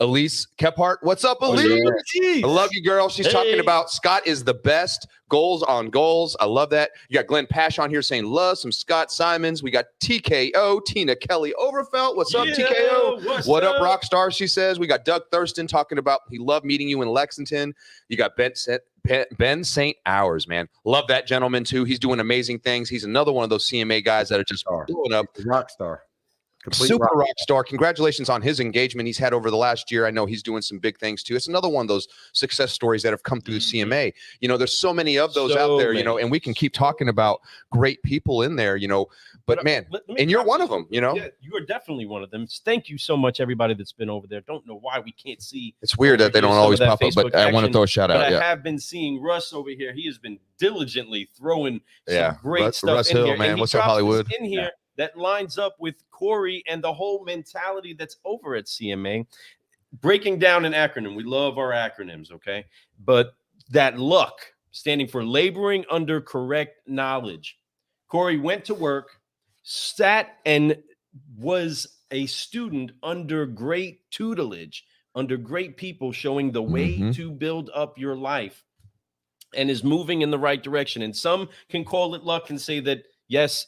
E: Elise Kephart. What's up, Elise? I love you, girl. She's talking about Scott is the best. Goals on goals. I love that. You got Glenn Pash on here saying love some Scott Simons. We got TKO, Tina Kelly Overfelt. What's up, TKO? What up, Rockstar? She says. We got Doug Thurston talking about he loved meeting you in Lexington. You got Ben St. Hours, man. Love that gentleman, too. He's doing amazing things. He's another one of those CMA guys that are just blowing up.
D: Rockstar.
E: Super rock star. Congratulations on his engagement he's had over the last year. I know he's doing some big things too. It's another one of those success stories that have come through the CMA. There's so many of those out there, and we can keep talking about great people in there, but man, and you're one of them,
A: Yeah, you are definitely one of them. Thank you so much, everybody that's been over there. Don't know why we can't see.
E: It's weird that they don't always pop up, but I want to throw a shout out.
A: I have been seeing Russ over here. He has been diligently throwing some great stuff
E: Russ
A: in
E: Hill,
A: here.
E: man. What's up, Hollywood?
A: In here. That lines up with Corey and the whole mentality that's over at CMA. Breaking down an acronym. We love our acronyms, okay? But that LUCK, standing for laboring under correct knowledge. Corey went to work, sat and was a student under great tutelage, under great people showing the way to build up your life and is moving in the right direction. And some can call it luck and say that, yes,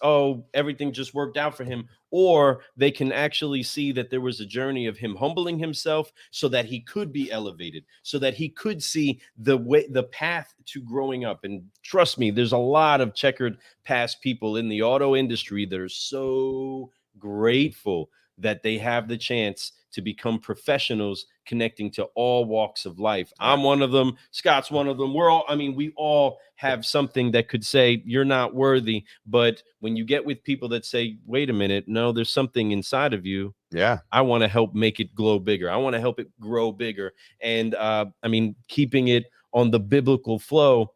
A: everything just worked out for him. Or they can actually see that there was a journey of him humbling himself so that he could be elevated, so that he could see the path to growing up. And trust me, there's a lot of checkered past people in the auto industry that are so grateful that they have the chance to become professionals connecting to all walks of life. I'm one of them. Scott's one of them. We all have something that could say you're not worthy. But when you get with people that say, wait a minute, no, there's something inside of you.
E: Yeah.
A: I want to help make it glow bigger. I want to help it grow bigger. And keeping it on the biblical flow,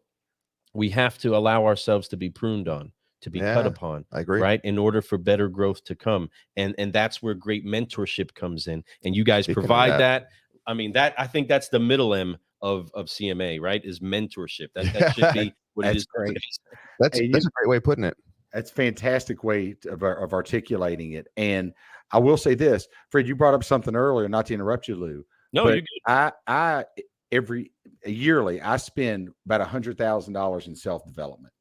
A: we have to allow ourselves to be pruned on, to be cut upon.
E: I agree.
A: Right. In order for better growth to come. And that's where great mentorship comes in. And you guys provide that. I think that's the middle M of CMA, right? Is mentorship. That should be what it is.
D: Great.
E: That's a great way of putting it.
D: That's a fantastic way of articulating it. And I will say this, Fred, you brought up something earlier, not to interrupt you, Lou.
A: No, you're good.
D: I yearly, I spend about $100,000 in self-development.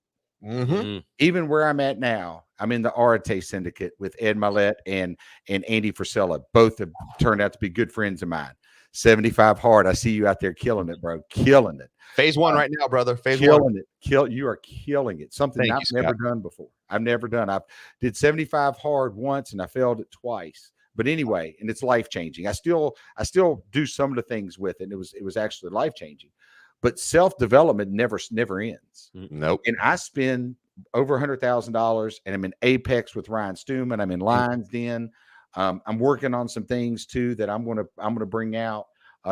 D: Even where I'm at now, I'm in the Arate Syndicate with Ed Millett and Andy Frisella. Both have turned out to be good friends of mine. 75 hard. I see you out there killing it, bro. Killing it.
E: Phase 1 right now, brother. Phase 1.
D: Killing it. You are killing it. Something
E: Thank
D: I've
E: you,
D: never
E: Scott.
D: done before. I've never done. I did 75 hard once and I failed it twice. But anyway, and it's life changing. I still do some of the things with it. And it was actually life changing. But self development never ends.
E: Nope.
D: And I spend over $100,000, and I'm in Apex with Ryan Stewman. I'm in Lions Den. I'm working on some things too that I'm gonna bring out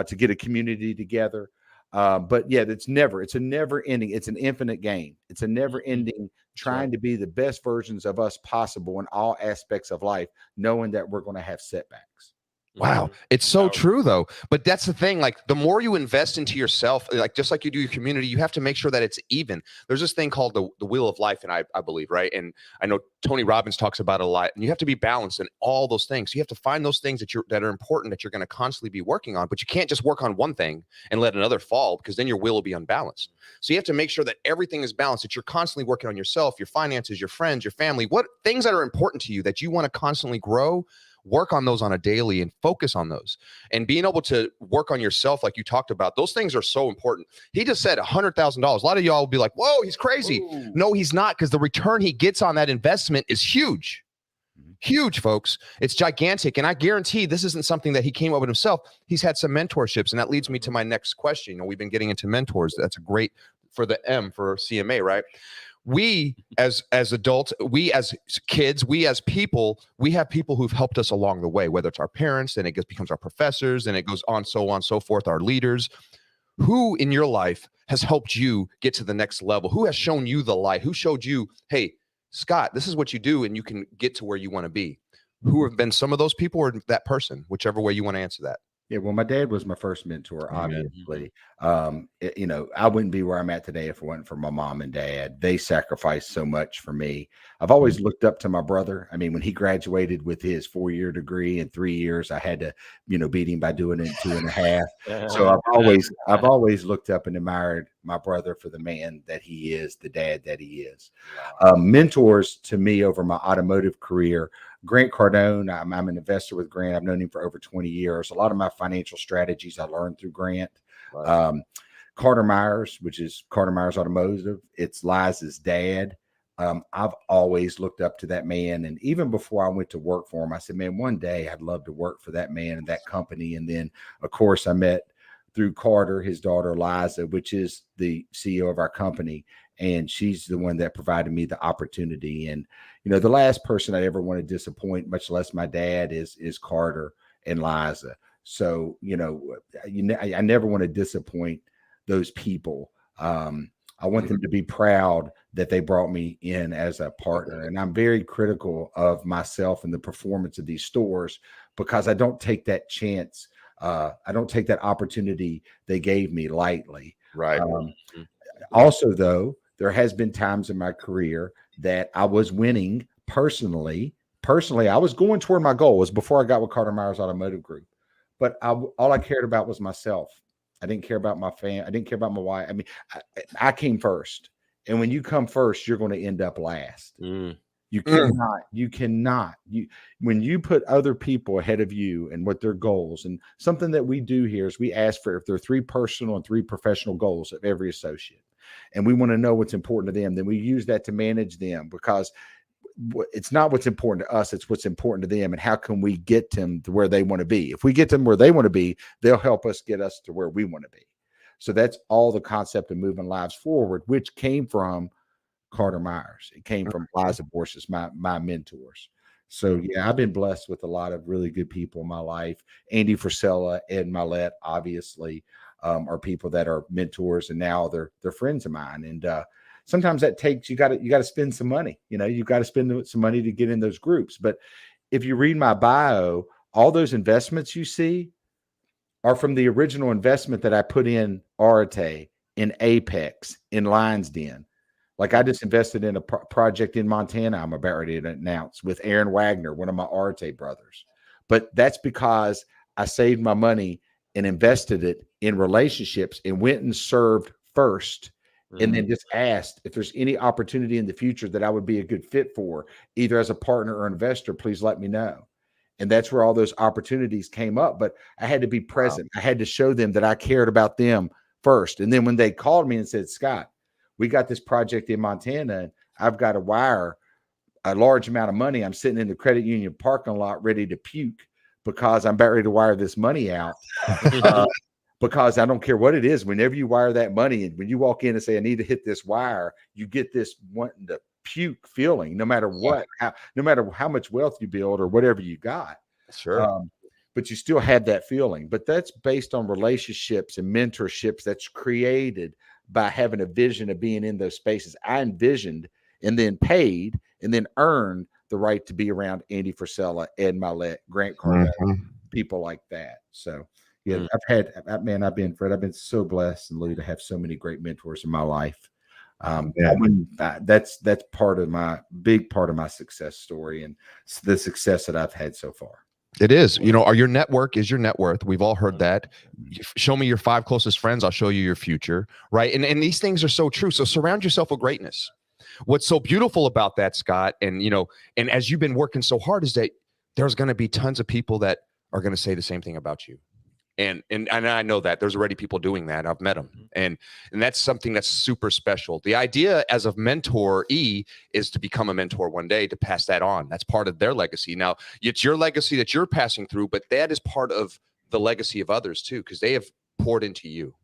D: to get a community together. But yeah, it's a never ending. It's an infinite game. It's a never ending trying to be the best versions of us possible in all aspects of life, knowing that we're going to have setbacks.
E: Wow. It's so true though. But that's the thing. Like the more you invest into yourself, like just like you do your community, you have to make sure that it's even. There's this thing called the wheel of life. And I believe, right. And I know Tony Robbins talks about it a lot, and you have to be balanced in all those things. You have to find those things that are important, that you're going to constantly be working on, but you can't just work on one thing and let another fall, because then your will be unbalanced. So you have to make sure that everything is balanced, that you're constantly working on yourself, your finances, your friends, your family, what things that are important to you that you want to constantly grow. Work on those on a daily and focus on those, and being able to work on yourself. Like you talked about, those things are so important. He just said $100,000. A lot of y'all will be like, whoa, he's crazy. Ooh. No, he's not. Because the return he gets on that investment is huge. Huge, folks. It's gigantic. And I guarantee this isn't something that he came up with himself. He's had some mentorships. And that leads me to my next question. You know, we've been getting into mentors. That's a great for the M for CMA, right? We as adults, we as kids, we as people, we have people who've helped us along the way, whether it's our parents, then it becomes our professors, and it goes on, so forth, our leaders. Who in your life has helped you get to the next level? Who has shown you the light? Who showed you, hey, Scott, this is what you do, and you can get to where you want to be? Who have been some of those people, or that person, whichever way you want to answer that?
D: Yeah, well, my dad was my first mentor, obviously. You know, I wouldn't be where I'm at today if it wasn't for my mom and dad. They sacrificed so much for me. I've always looked up to my brother. I mean, when he graduated with his 4-year degree in 3 years, I had to, you know, beat him by doing it in 2.5. So I've always looked up and admired my brother for the man that he is, the dad that he is. Mentors to me over my automotive career. Grant Cardone, I'm an investor with Grant. I've known him for over 20 years. A lot of my financial strategies I learned through Grant. Right. Carter Myers, which is Carter Myers Automotive. It's Liza's dad. I've always looked up to that man. And even before I went to work for him, I said, man, one day I'd love to work for that man and that company. And then, of course, I met through Carter, his daughter, Liza, which is the CEO of our company. And she's the one that provided me the opportunity. And, you know, the last person I ever want to disappoint, much less my dad, is Carter and Liza. So, you know, I never want to disappoint those people. I want them to be proud that they brought me in as a partner. And I'm very critical of myself and the performance of these stores, because I don't take that chance. I don't take that opportunity they gave me lightly.
E: Right.
D: Also, though, there has been times in my career that I was winning personally. I was going toward my goal. It was before I got with Carter Myers Automotive Group. But all I cared about was myself. I didn't care about my family. I didn't care about my wife. I mean, I came first. And when you come first, you're going to end up last. You cannot. When you put other people ahead of you and what their goals, and something that we do here is we ask for if there are 3 personal and 3 professional goals of every associate. And we want to know what's important to them. Then we use that to manage them, because it's not what's important to us. It's what's important to them. And how can we get them to where they want to be? If we get them where they want to be, they'll help us get us to where we want to be. So that's all the concept of moving lives forward, which came from Carter Myers. It came from Liza Borges, my mentors. So yeah, I've been blessed with a lot of really good people in my life. Andy Frisella, Ed Milet, obviously, are people that are mentors, and now they're friends of mine. And sometimes that takes, you got to spend some money. You know, you've got to spend some money to get in those groups. But if you read my bio, all those investments you see are from the original investment that I put in Arate, in Apex, in Lions Den. Like I just invested in a project in Montana I'm about ready to announce with Aaron Wagner, one of my Arate brothers. But that's because I saved my money and invested it in relationships and went and served first, and then just asked if there's any opportunity in the future that I would be a good fit for, either as a partner or investor, please let me know. And that's where all those opportunities came up. But I had to be present. I had to show them that I cared about them first. And then when they called me and said, Scott, we got this project in Montana, and I've got to wire a large amount of money. I'm sitting in the credit union parking lot ready to puke because I'm about ready to wire this money out. Because I don't care what it is. Whenever you wire that money, and when you walk in and say, I need to hit this wire, you get this wanting to puke feeling, no matter what, no matter how much wealth you build or whatever you got.
E: Sure.
D: But you still have that feeling. But that's based on relationships and mentorships that's created by having a vision of being in those spaces. I envisioned and then paid and then earned the right to be around Andy Frisella, Ed Milet, Grant Cardone, people like that. So yeah, I've been so blessed and lucky to have so many great mentors in my life. That's big part of my success story and the success that I've had so far.
E: It is, your network is your net worth. We've all heard that. Show me your 5 closest friends, I'll show you your future. Right. And these things are so true. So surround yourself with greatness. What's so beautiful about that, Scott, and as you've been working so hard, is that there's going to be tons of people that are going to say the same thing about you. And I know that there's already people doing that. I've met them. And that's something that's super special. The idea as a mentoree is to become a mentor one day, to pass that on. That's part of their legacy. Now, it's your legacy that you're passing through, but that is part of the legacy of others too, because they have poured into you.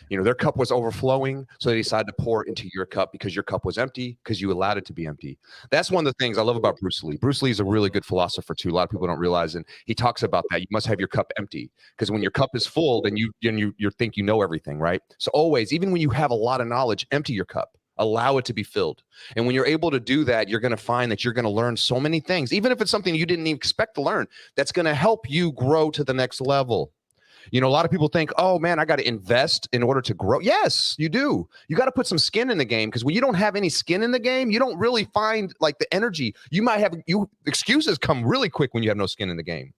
E: Their cup was overflowing, so they decided to pour into your cup because your cup was empty, because you allowed it to be empty. That's one of the things I love about Bruce Lee. Bruce Lee is a really good philosopher too. A lot of people don't realize, and he talks about that. You must have your cup empty, because when your cup is full, then you think you know everything, right? So always, even when you have a lot of knowledge, empty your cup. Allow it to be filled. And when you're able to do that, you're going to find that you're going to learn so many things, even if it's something you didn't even expect to learn, that's going to help you grow to the next level. A lot of people think, oh man, I got to invest in order to grow. Yes, you do. You got to put some skin in the game, because when you don't have any skin in the game, you don't really find like the energy. You might have excuses come really quick when you have no skin in the game.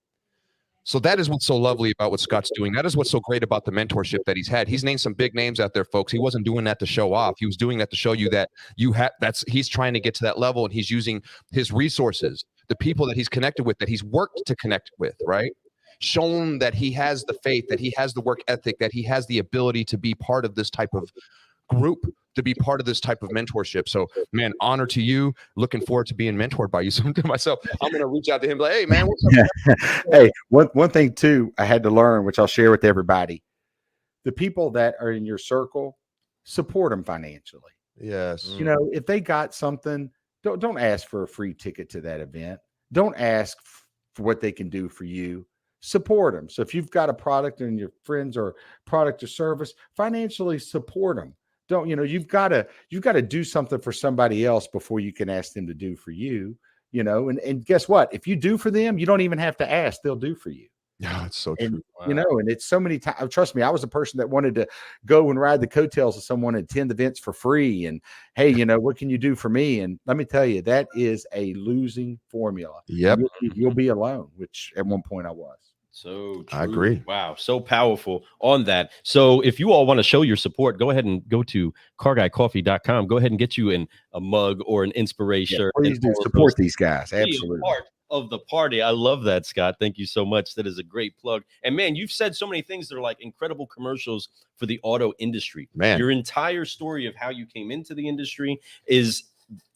E: So that is what's so lovely about what Scott's doing. That is what's so great about the mentorship that he's had. He's named some big names out there, folks. He wasn't doing that to show off. He was doing that to show you that he's trying to get to that level, and he's using his resources, the people that he's connected with, that he's worked to connect with, right? Shown that he has the faith, that he has the work ethic, that he has the ability to be part of this type of group, to be part of this type of mentorship. So, man, honor to you. Looking forward to being mentored by you. So myself, I'm going to reach out to him like, hey, man, what's up?
D: Hey, one thing, too, I had to learn, which I'll share with everybody. The people that are in your circle, support them financially.
E: Yes.
D: If they got something, don't ask for a free ticket to that event. Don't ask for what they can do for you. Support them. So if you've got a product and your friends or product or service, financially support them. Don't, you've got to do something for somebody else before you can ask them to do for you, and guess what? If you do for them, you don't even have to ask, they'll do for you.
E: Yeah, it's so
D: And,
E: true.
D: and it's so many times. Trust me, I was a person that wanted to go and ride the coattails of someone and attend events for free. And hey, what can you do for me? And let me tell you, that is a losing formula.
E: Yep.
D: You'll be alone, which at one point I was.
A: So true.
E: I agree.
A: Wow. So powerful on that. So if you all want to show your support, go ahead and go to carguycoffee.com. Go ahead and get you a mug or an inspiration.
D: Yeah, please do support these guys. Absolutely.
A: Part of the party. I love that, Scott. Thank you so much. That is a great plug. And man, you've said so many things that are like incredible commercials for the auto industry.
E: Man,
A: your entire story of how you came into the industry is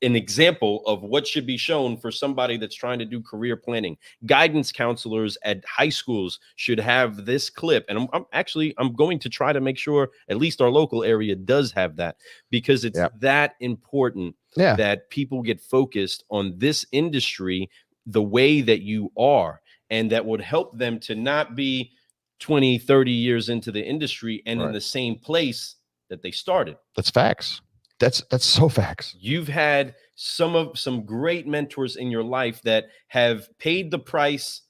A: an example of what should be shown for somebody that's trying to do career planning. Guidance counselors at high schools should have this clip. And I'm going to try to make sure at least our local area does have that, because it's that important that people get focused on this industry the way that you are, and that would help them to not be 20, 30 years into the industry and in the same place that they started.
E: That's facts. That's so facts.
A: You've had some great mentors in your life that have paid the price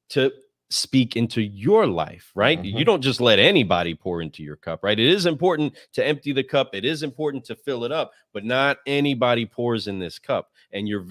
A: to speak into your life, right?
E: Mm-hmm.
A: You don't just let anybody pour into your cup, right? It is important to empty the cup. It is important to fill it up, but not anybody pours in this cup. And you're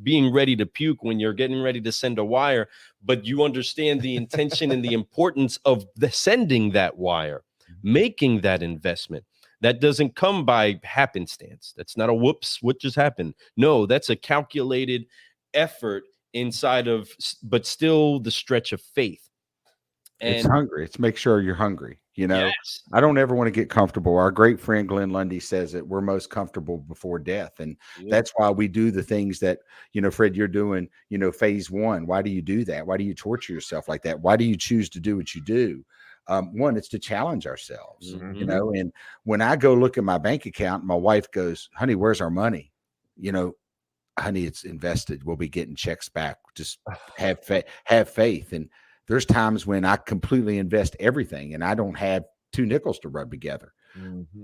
A: being ready to puke when you're getting ready to send a wire, but you understand the intention and the importance of sending that wire, making that investment. That doesn't come by happenstance. That's not a whoops, what just happened? No, that's a calculated effort inside of, but still the stretch of faith.
D: It's
A: And
D: hungry. It's make sure you're hungry. You know,
A: yes,
D: I don't ever want to get comfortable. Our great friend Glenn Lundy says that we're most comfortable before death. And that's why we do the things that, you know, Fred, you're doing, you know, phase one. Why do you do that? Why do you torture yourself like that? Why do you choose to do what you do? One, it's to challenge ourselves, you know, and when I go look at my bank account, my wife goes, honey, where's our money? You know, honey, it's invested. We'll be getting checks back. Just have faith. And there's times when I completely invest everything and I don't have 2 nickels to rub together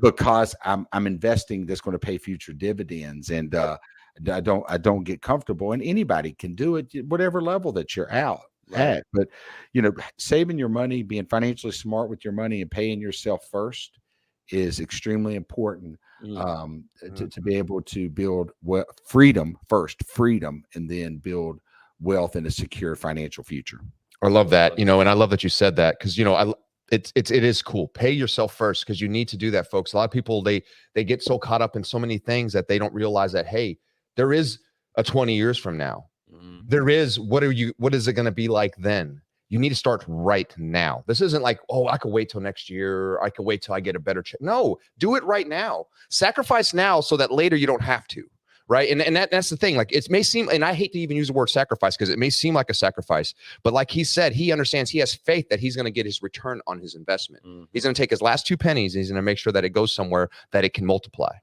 D: because I'm investing that's going to pay future dividends. And I don't get comfortable, and anybody can do it, whatever level that you're at. But, you know, saving your money, being financially smart with your money and paying yourself first is extremely important to be able to build freedom first, and then build wealth and a secure financial future.
E: I love that, you know, and I love that you said that because, you know, it is cool. Pay yourself first because you need to do that, folks. A lot of people, they get so caught up in so many things that they don't realize that, hey, there is a 20 years from now. There is, what is it going to be like then? You need to start right now. This isn't like, oh, I could wait till next year. I could wait till I get a better check. No, do it right now. Sacrifice now so that later you don't have to. Right. And that's the thing. Like, it may seem, and I hate to even use the word sacrifice because it may seem like a sacrifice, but like he said, he understands, he has faith that he's going to get his return on his investment. He's going to take his last 2 pennies. And he's going to make sure that it goes somewhere that it can multiply.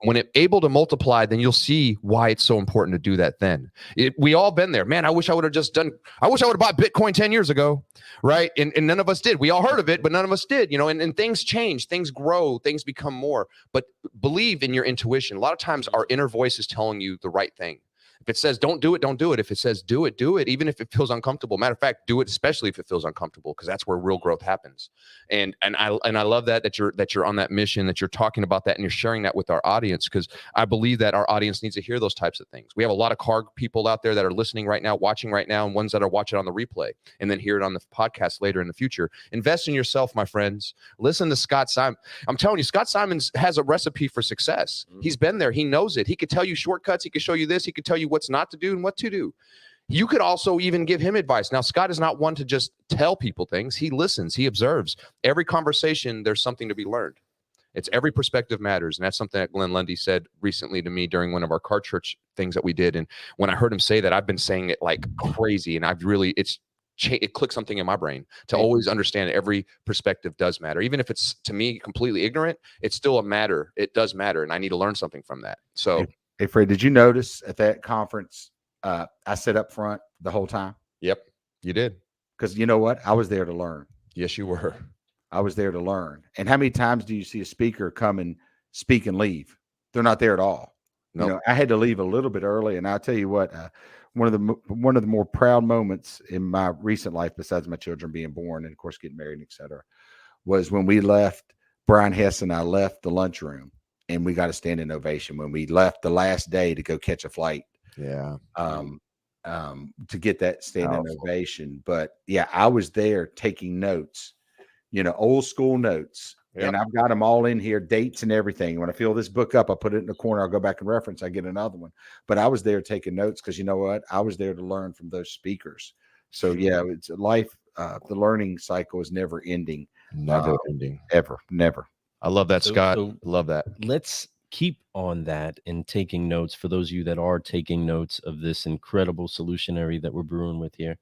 E: When it's able to multiply, then you'll see why it's so important to do that then. We all been there. Man, I wish I would have bought Bitcoin 10 years ago, right? And none of us did. We all heard of it, but none of us did, you know, and things change, things grow, things become more. But believe in your intuition. A lot of times our inner voice is telling you the right thing. If it says don't do it, don't do it. If it says do it, even if it feels uncomfortable. Matter of fact, do it especially if it feels uncomfortable, because that's where real growth happens. And I love that you're on that mission, that you're talking about that and you're sharing that with our audience, because I believe that our audience needs to hear those types of things. We have a lot of car people out there that are listening right now, watching right now, and ones that are watching on the replay and then hear it on the podcast later in the future. Invest in yourself, my friends. Listen to Scott Simon. I'm telling you, Scott Simons has a recipe for success. He's been there. He knows it. He could tell you shortcuts. He could show you this. He could tell you what's not to do and what to do. You could also even give him advice. Now, Scott is not one to just tell people things. He listens. He observes. Every conversation, there's something to be learned. It's every perspective matters. And that's something that Glenn Lundy said recently to me during one of our car church things that we did. And when I heard him say that, I've been saying it like crazy. And it clicked something in my brain to always understand that every perspective does matter. Even if it's, to me, completely ignorant, it's still a matter. It does matter. And I need to learn something from that. So,
D: hey Fred, did you notice at that conference, I sat up front the whole time?
E: Yep, you did.
D: Because you know what? I was there to learn.
E: Yes, you were.
D: I was there to learn. And how many times do you see a speaker come and speak and leave? They're not there at all. Nope. You know, I had to leave a little bit early, and I'll tell you what, one of the more proud moments in my recent life, besides my children being born and of course getting married, et cetera, was when we left. Brian Hess and I left the lunchroom, and we got a standing ovation when we left the last day to go catch a flight.
E: Yeah.
D: To get that standing ovation. But yeah, I was there taking notes, you know, old school notes. Yep. And I've got them all in here, dates and everything. When I fill this book up, I put it in the corner. I'll go back and reference. I get another one. But I was there taking notes because, you know what? I was there to learn from those speakers. So yeah, it's life. The learning cycle is never ending.
E: Never ending.
D: Ever. Never.
E: I love that, Scott. Love that.
A: Let's keep on that and taking notes for those of you that are taking notes of this incredible solutionary that we're brewing with here.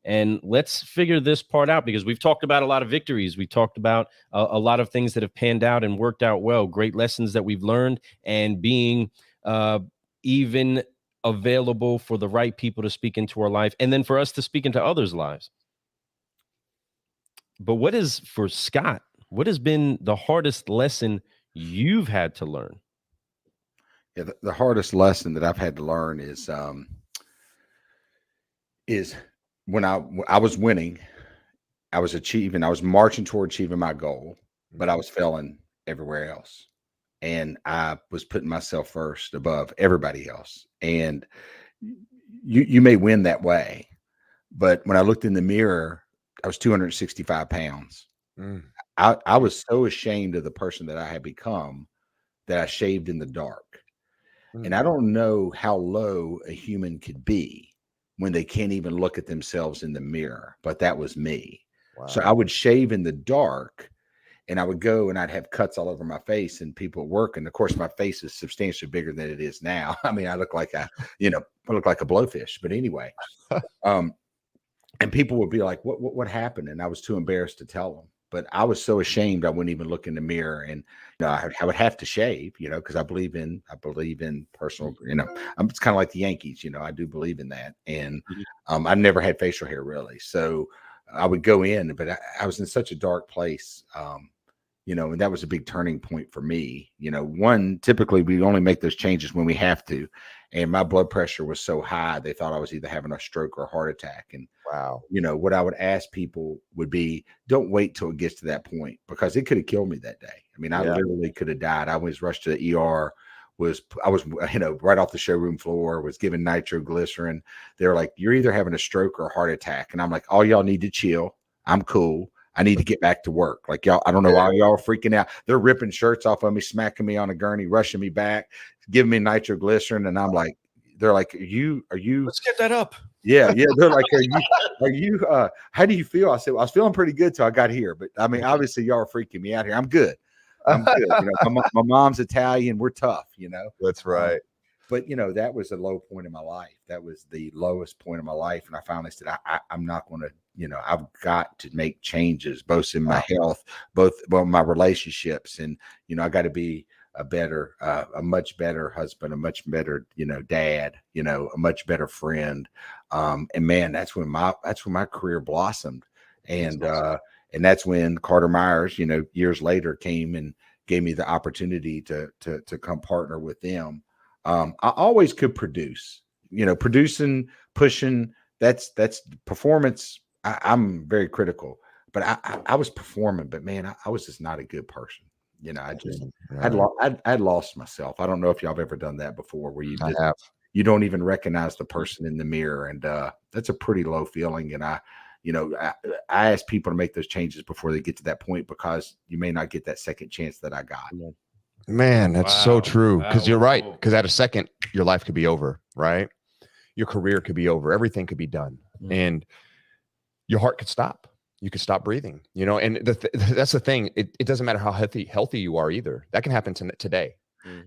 A: And let's figure this part out, because we've talked about a lot of victories. We talked about a lot of things that have panned out and worked out well, great lessons that we've learned, and being even available for the right people to speak into our life, and then for us to speak into others' lives. But what is, for Scott, what has been the hardest lesson you've had to learn?
D: Yeah, the hardest lesson that I've had to learn is when I was winning, I was marching toward achieving my goal, but I was failing everywhere else. And I was putting myself first above everybody else. And you may win that way, but when I looked in the mirror, I was 265 pounds. I was so ashamed of the person that I had become that I shaved in the dark. And I don't know how low a human could be, when they can't even look at themselves in the mirror. But that was me.
E: Wow.
D: So I would shave in the dark, and I would go and I'd have cuts all over my face, and people at work. And of course, my face is substantially bigger than it is now. I mean, I look like I look like a blowfish. But anyway, and people would be like, what happened? And I was too embarrassed to tell them. But I was so ashamed I wouldn't even look in the mirror, and I would have to shave, because I believe in personal, it's kind of like the Yankees, I do believe in that, and I've never had facial hair really, so I would go in, but I was in such a dark place, and that was a big turning point for me. One, typically we only make those changes when we have to, and my blood pressure was so high they thought I was either having a stroke or a heart attack, and
E: wow.
D: What I would ask people would be, don't wait till it gets to that point, because it could have killed me that day. I mean, I literally could have died. I was rushed to the ER, I was right off the showroom floor, was given nitroglycerin. They were like, you're either having a stroke or a heart attack. And I'm like, all y'all need to chill. I'm cool. I need to get back to work. Like, y'all, I don't know why y'all are freaking out. They're ripping shirts off of me, smacking me on a gurney, rushing me back, giving me nitroglycerin. And I'm like, they're like, are you,
A: let's get that up.
D: Yeah. They're like, are you, how do you feel? I said, well, I was feeling pretty good till I got here. But I mean, obviously y'all are freaking me out here. I'm good. My mom's Italian. We're tough,
E: That's right.
D: But that was a low point in my life. That was the lowest point of my life. And I finally said, I'm not going to, I've got to make changes, both in my health, my relationships. And, I got to be a much better husband, a much better, dad, a much better friend. And man, that's when my career blossomed. And that's when Carter Myers, years later came and gave me the opportunity to come partner with them. I always could produce, producing, pushing, that's performance. I'm very critical, but I was performing, but man, I was just not a good person. I'd lost myself. I don't know if y'all have ever done that before, where you don't even recognize the person in the mirror. And that's a pretty low feeling. And I ask people to make those changes before they get to that point, because you may not get that second chance that I got.
E: Man, that's so true. Because you're right. Because at a second, your life could be over, right? Your career could be over. Everything could be done. And your heart could stop. You could stop breathing, and that's the thing. It doesn't matter how healthy you are either. That can happen today.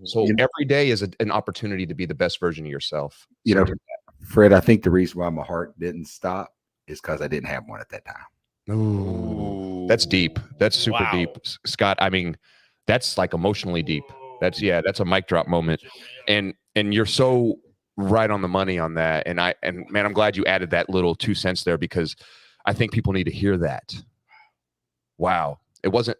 E: So every day is an opportunity to be the best version of yourself.
D: Fred, I think the reason why my heart didn't stop is because I didn't have one at that time.
E: Ooh, that's deep. That's super deep, Scott. I mean, that's like emotionally deep. That's a mic drop moment. And you're so right on the money on that. And man, I'm glad you added that little 2 cents there, because I think people need to hear that. Wow. It wasn't,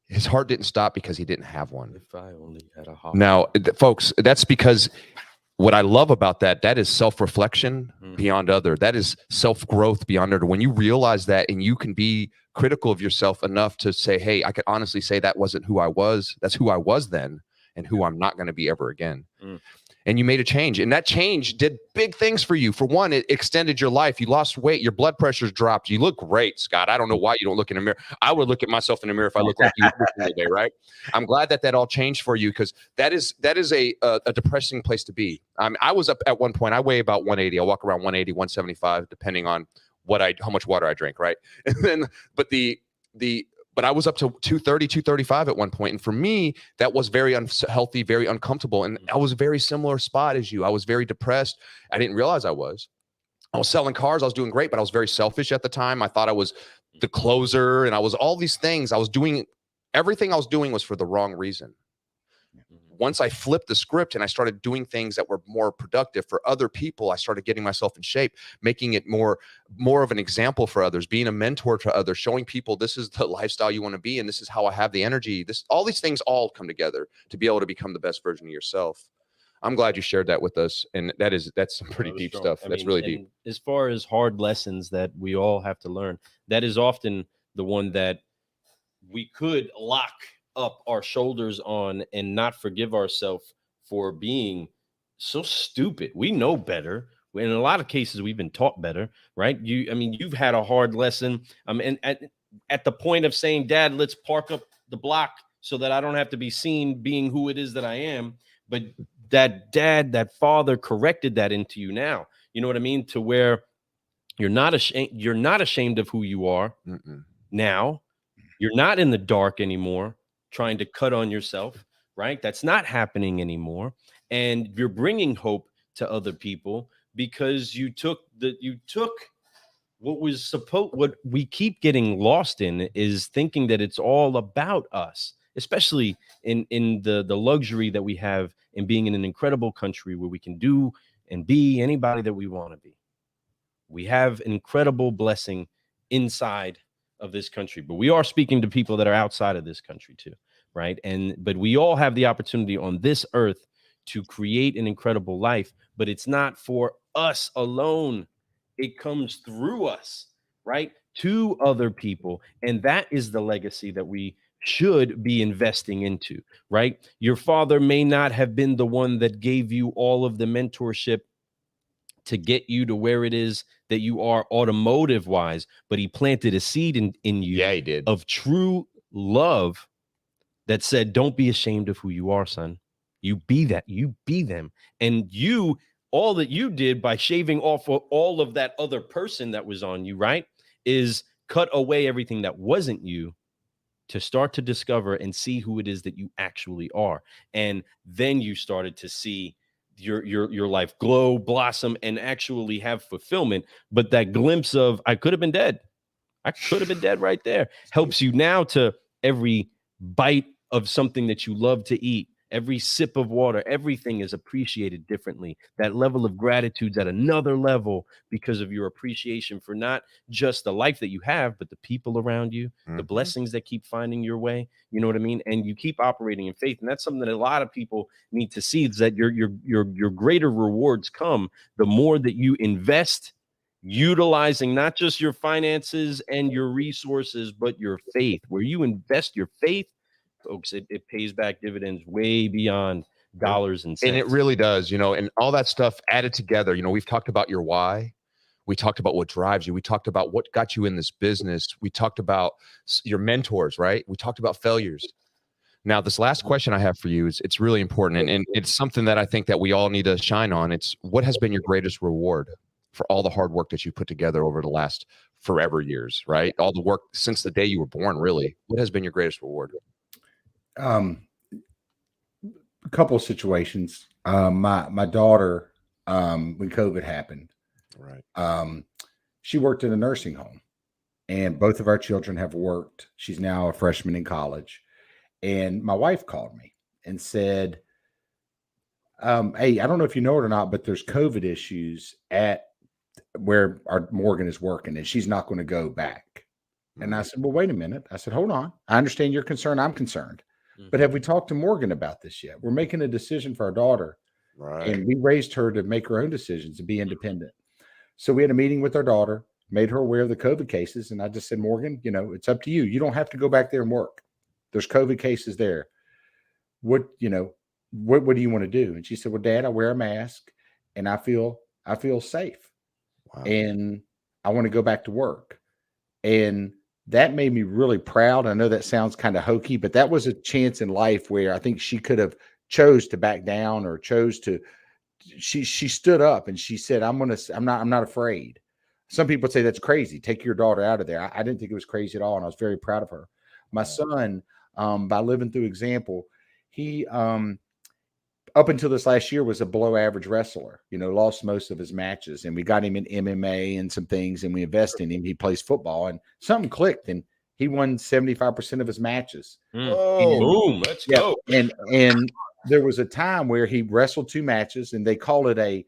E: his heart didn't stop because he didn't have one.
A: If I only had a heart.
E: Now, folks, that's because what I love about that is self-reflection beyond other. That is self-growth beyond other. When you realize that, and you can be critical of yourself enough to say, hey, I could honestly say that wasn't who I was. That's who I was then, and who I'm not going to be ever again. And you made a change, and that change did big things for you. For one, it extended your life. You lost weight. Your blood pressure's dropped. You look great, Scott. I don't know why you don't look in the mirror. I would look at myself in the mirror if I looked like you today, right? I'm glad that all changed for you, because that is a depressing place to be. I was up at one point. I weigh about 180. I walk around 180, 175, depending on how much water I drink, right? And then, but I was up to 230, 235 at one point. And for me, that was very unhealthy, very uncomfortable. And I was a very similar spot as you. I was very depressed. I didn't realize I was selling cars. I was doing great, but I was very selfish at the time. I thought I was the closer, and I was all these things. Everything I was doing was for the wrong reason. Once I flipped the script and I started doing things that were more productive for other people, I started getting myself in shape, making it more of an example for others, being a mentor to others, showing people this is the lifestyle you want to be, and this is how I have the energy. All these things all come together to be able to become the best version of yourself. I'm glad you shared that with us, and that's some pretty deep stuff. That's really deep.
A: As far as hard lessons that we all have to learn, that is often the one that we could lock up our shoulders on and not forgive ourselves for being so stupid. We know better. In a lot of cases, we've been taught better, right? You've had a hard lesson. And at the point of saying, Dad, let's park up the block so that I don't have to be seen being who it is that I am. But that father corrected that into you now. You know what I mean? To where you're not ashamed of who you are. Now. You're not in the dark anymore, trying to cut on yourself, right? That's not happening anymore. And you're bringing hope to other people because you took what we keep getting lost in is thinking that it's all about us, especially in the luxury that we have in being in an incredible country where we can do and be anybody that we want to be. We have an incredible blessing inside of this country, but we are speaking to people that are outside of this country too, right? But we all have the opportunity on this earth to create an incredible life, but it's not for us alone. It comes through us, right? To other people. And that is the legacy that we should be investing into, right? Your father may not have been the one that gave you all of the mentorship to get you to where it is that you are automotive wise, but he planted a seed in you.
E: Yeah, he did.
A: Of true love that said, don't be ashamed of who you are, son. You be that, you be them. And all that you did by shaving off all of that other person that was on you, right, is cut away everything that wasn't you to start to discover and see who it is that you actually are. And then you started to see your life glow, blossom, and actually have fulfillment. But that glimpse of I could have been dead right there helps you now to every bite of something that you love to eat, every sip of water, everything is appreciated differently. That level of gratitude's at another level because of your appreciation for not just the life that you have, but the people around you, the blessings that keep finding your way. You know what I mean? And you keep operating in faith. And that's something that a lot of people need to see, is that your greater rewards come the more that you invest, utilizing not just your finances and your resources, but your faith. Where you invest your faith, folks, it pays back dividends way beyond dollars and cents.
E: And it really does, and all that stuff added together. We've talked about your why. We talked about what drives you. We talked about what got you in this business. We talked about your mentors, right? We talked about failures. Now, this last question I have for you it's really important. And it's something that I think that we all need to shine on. It's what has been your greatest reward for all the hard work that you put together over the last forever years, right? All the work since the day you were born, really. What has been your greatest reward?
D: A couple of situations. My daughter, when COVID happened,
E: right,
D: she worked in a nursing home, and both of our children have worked. She's now a freshman in college, and my wife called me and said, "Hey, I don't know if you know it or not, but there's COVID issues at where our Morgan is working, and she's not going to go back." And I said, "Well, wait a minute." I said, "Hold on. I understand your concern. I'm concerned. But have we talked to Morgan about this yet? We're making a decision for our daughter,
E: right,
D: and we raised her to make her own decisions, to be independent." So we had a meeting with our daughter, made her aware of the COVID cases. And I just said, "Morgan, it's up to you. You don't have to go back there and work. There's COVID cases there. What do you want to do?" And she said, "Well, Dad, I wear a mask and I feel safe.
E: Wow.
D: And I want to go back to work." And that made me really proud. I know that sounds kind of hokey, but that was a chance in life where I think she could have chose to back down or chose to. She stood up and she said, I'm not afraid." Some people say that's crazy. Take your daughter out of there. I didn't think it was crazy at all. And I was very proud of her. My son, by living through example, he, up until this last year, was a below average wrestler, lost most of his matches, and we got him in MMA and some things, and we invest in him. He plays football, and something clicked, and he won 75% of his matches.
E: Oh,
A: boom. Let's go.
D: And there was a time where he wrestled 2 matches, and they call it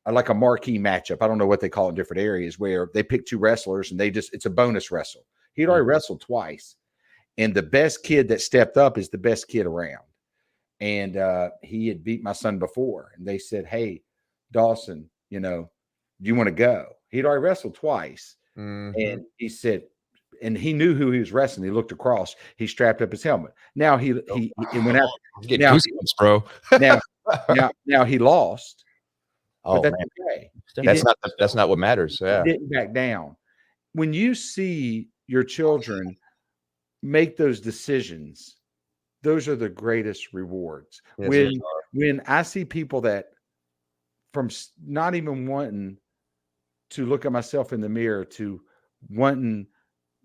D: like a marquee matchup. I don't know what they call it in different areas, where they pick 2 wrestlers and it's a bonus wrestle. He'd already wrestled twice, and the best kid that stepped up is the best kid around. And he had beat my son before, and they said, "Hey, Dawson, do you want to go?" He'd already wrestled twice. And he said, and he knew who he was wrestling. He looked across. He strapped up his helmet. Now he went out.
E: Getting goosebumps, bro.
D: now he lost.
E: Oh,
D: but that's
E: man.
D: okay.
E: That's not what matters. Yeah.
D: He didn't back down. When you see your children make those decisions, those are the greatest rewards.
E: Yes,
D: when I see people that not even wanting to look at myself in the mirror to wanting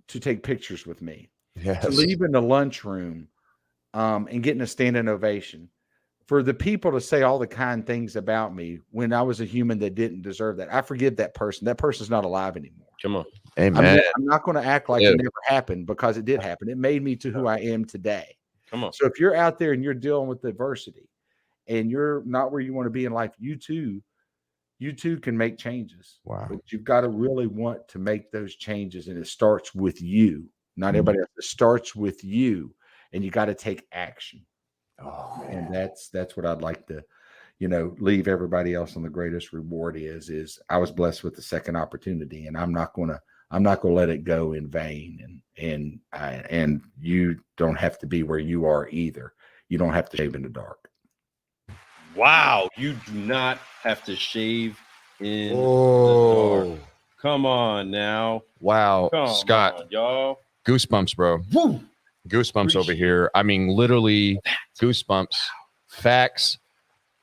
D: to take pictures with me,
E: Yes.
D: to leaving the lunchroom and getting a standing ovation, for the people to say all the kind things about me when I was a human that didn't deserve that. I forgive that person. That person's not alive anymore.
A: Come on.
E: Amen.
D: I'm not going to act like it never happened, because it did happen. It made me to who I am today.
A: Come on.
D: So if you're out there and you're dealing with adversity and you're not where you want to be in life, you too can make changes.
E: Wow.
D: But you've got to really want to make those changes. And it starts with you, not everybody else. It starts with you, and you got to take action.
E: Oh,
D: And that's what I'd like to, leave everybody else on. The greatest reward is I was blessed with the second opportunity, and I'm not going to let it go in vain. And you don't have to be where you are either. You don't have to shave in the dark.
A: Wow. You do not have to shave in the dark. Come on now.
E: Wow.
A: Come
E: Scott,
A: on, y'all.
E: goosebumps, bro.
A: Woo.
E: Goosebumps over here. I mean, literally goosebumps. Facts.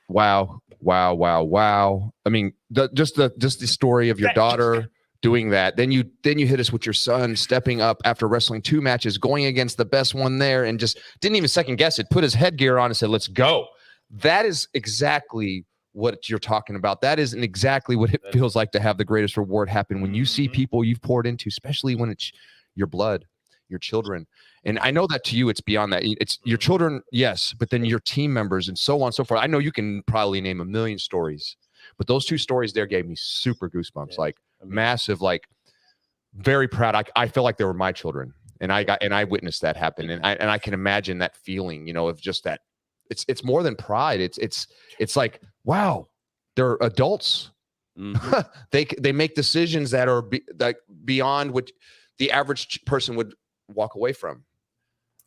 E: Wow. I mean, just the story of your daughter doing that. Then you hit us with your son stepping up after wrestling 2 matches, going against the best one there, and just didn't even second guess it. Put his headgear on and said, "Let's go." That is exactly what you're talking about. That is exactly what it feels like to have the greatest reward happen when you see people you've poured into, especially when it's your blood, your children. And I know that to you, it's beyond that. It's your children, yes, but then your team members and so on and so forth. I know you can probably name a million stories, but those 2 stories there gave me super goosebumps, like massive, like very proud. I feel like they were my children, and I witnessed that happen, and I can imagine that feeling, of just that. It's more than pride. It's like, wow, they're adults. They make decisions that are beyond what the average person would walk away from.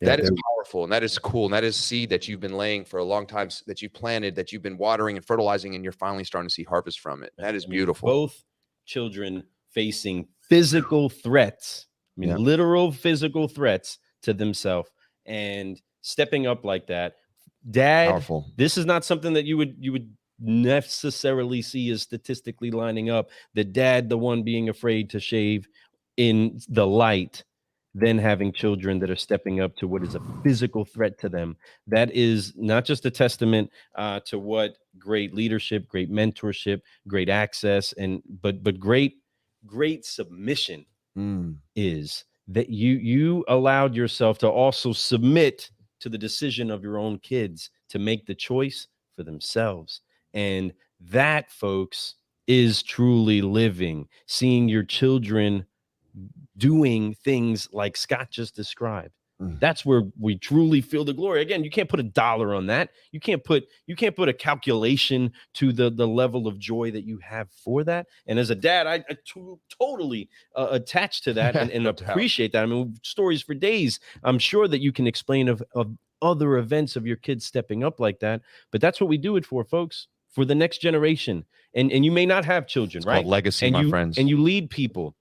E: That is powerful, and that is cool, and that is seed that you've been laying for a long time, that you planted, that you've been watering and fertilizing, and you're finally starting to see harvest from it. That is beautiful.
A: Both children facing physical threats, literal physical threats to themselves, and stepping up like that. Dad,
E: powerful. This
A: is not something that you would necessarily see as statistically lining up. The dad, the one being afraid to shave in the light, then having children that are stepping up to what is a physical threat to them. That is not just a testament to what great leadership, great mentorship, great access, but great submission is, that you allowed yourself to also submit to the decision of your own kids to make the choice for themselves. And that, folks, is truly living, seeing your children doing things like Scott just described. That's where we truly feel the glory. Again, you can't put a dollar on that. You can't put a calculation to the level of joy that you have for that. And as a dad, I totally attach to that and appreciate that. I mean, stories for days, I'm sure, that you can explain of other events of your kids stepping up like that. But that's what we do it for, folks, for the next generation. And you may not have children,
E: it's
A: right?
E: Called legacy, my friends.
A: And you lead people.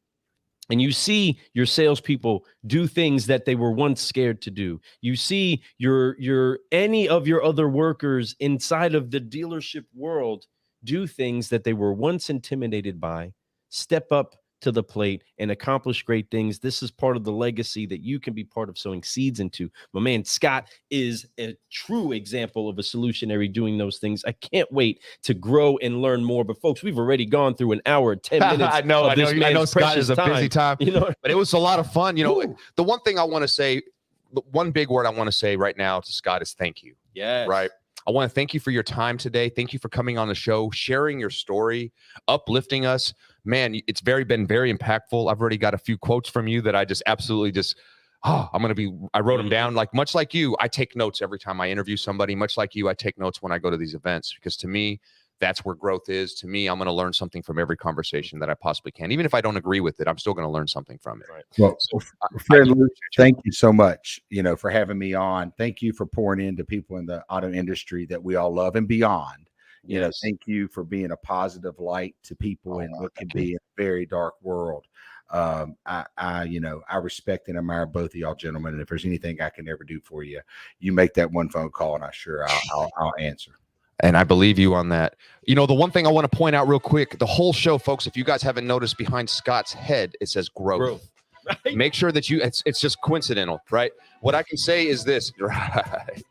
A: And you see your salespeople do things that they were once scared to do. You see any of your other workers inside of the dealership world do things that they were once intimidated by, step up to the plate and accomplish great things. This is part of the legacy that you can be part of sowing seeds into. My man Scott is a true example of a solutionary doing those things. I can't wait to grow and learn more. But folks, we've already gone through an hour, 10 minutes.
E: I know Scott is a busy time, but it was a lot of fun. The one thing I want to say, the one big word I want to say right now to Scott is thank you.
A: Yes.
E: Right. I want to thank you for your time today. Thank you for coming on the show, sharing your story, uplifting us. Man, it's been very impactful. I've already got a few quotes from you that I just absolutely I wrote them down. Like, much like you, I take notes every time I interview somebody. Much like you, I take notes when I go to these events, because to me, that's where growth is. To me, I'm going to learn something from every conversation that I possibly can. Even if I don't agree with it, I'm still going to learn something from it.
A: Right.
D: Well, friend Luke, thank you so much, for having me on. Thank you for pouring into people in the auto industry that we all love and beyond. Thank you for being a positive light to people in what can be a very dark world. I respect and admire both of y'all gentlemen. And if there's anything I can ever do for you, you make that one phone call and I'll answer.
E: And I believe you on that. You know, the one thing I want to point out real quick, the whole show, folks, if you guys haven't noticed, behind Scott's head, it says growth.
A: Right?
E: Make sure that it's just coincidental, right? What I can say is this, right?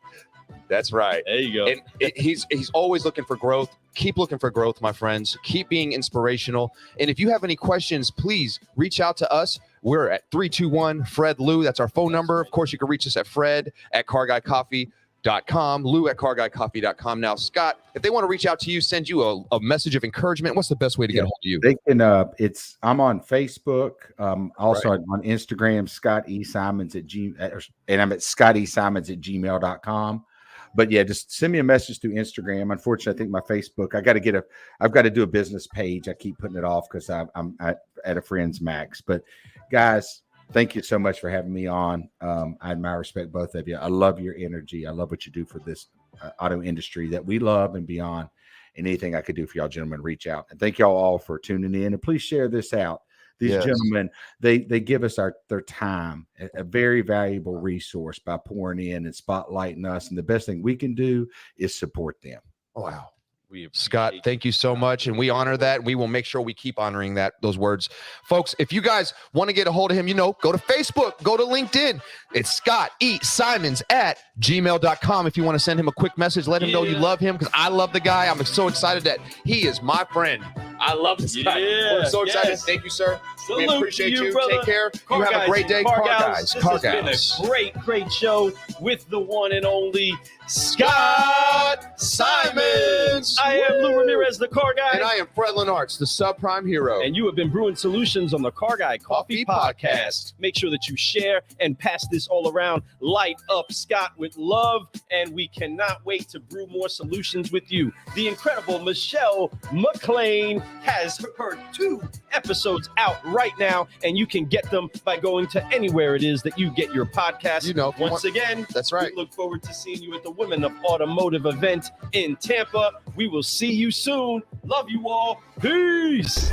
E: That's right.
A: There you go.
E: And he's always looking for growth. Keep looking for growth, my friends. Keep being inspirational. And if you have any questions, please reach out to us. We're at 321-FRED-LOU. That's our phone number. Of course, you can reach us at fred@carguycoffee.com, lou@carguycoffee.com. Now, Scott, if they want to reach out to you, send you a message of encouragement, what's the best way to get a hold of you?
D: They can I'm on Facebook, also on Instagram, Scott E. Simons and I'm at scottesimons@gmail.com. But yeah, just send me a message through Instagram. Unfortunately, I think my Facebook, I've got to do a business page. I keep putting it off because I'm at a friend's max. But guys, thank you so much for having me on. I admire, respect both of you. I love your energy. I love what you do for this auto industry that we love and beyond. And anything I could do for y'all gentlemen, reach out. And thank y'all all for tuning in. And please share this out. These gentlemen, they give us their time, a very valuable resource by pouring in and spotlighting us. And the best thing we can do is support them.
E: Wow. Scott, thank you so much. And we honor that. We will make sure we keep honoring those words. Folks, if you guys want to get a hold of him, go to Facebook, go to LinkedIn. It's Scott E. Simons @gmail.com. If you want to send him a quick message, let him know you love him, because I love the guy. I'm so excited that he is my friend. I love this guy. We're so excited.
A: Yes.
E: Thank you, sir.
A: Salute
E: we appreciate
A: to you,
E: you.
A: brother.
E: Take care.
A: Car
E: you have
A: guys,
E: a great day. Car guys.
A: This
E: Car
A: has
E: guys.
A: been a great show with the one and only Scott Simons. I am Lou Ramirez, the car guy.
E: And I am Fred Lenartz, the subprime hero.
A: And you have been brewing solutions on the Car Guy Coffee Podcast. Make sure that you share and pass this all around. Light up Scott with love, and we cannot wait to brew more solutions with you. The incredible Michelle McLean has her 2 episodes out right now, and you can get them by going to anywhere it is that you get your podcast. Once again,
E: that's right.
A: We look forward to seeing you at the Women of Automotive event in Tampa. We will see you soon. Love you all. Peace.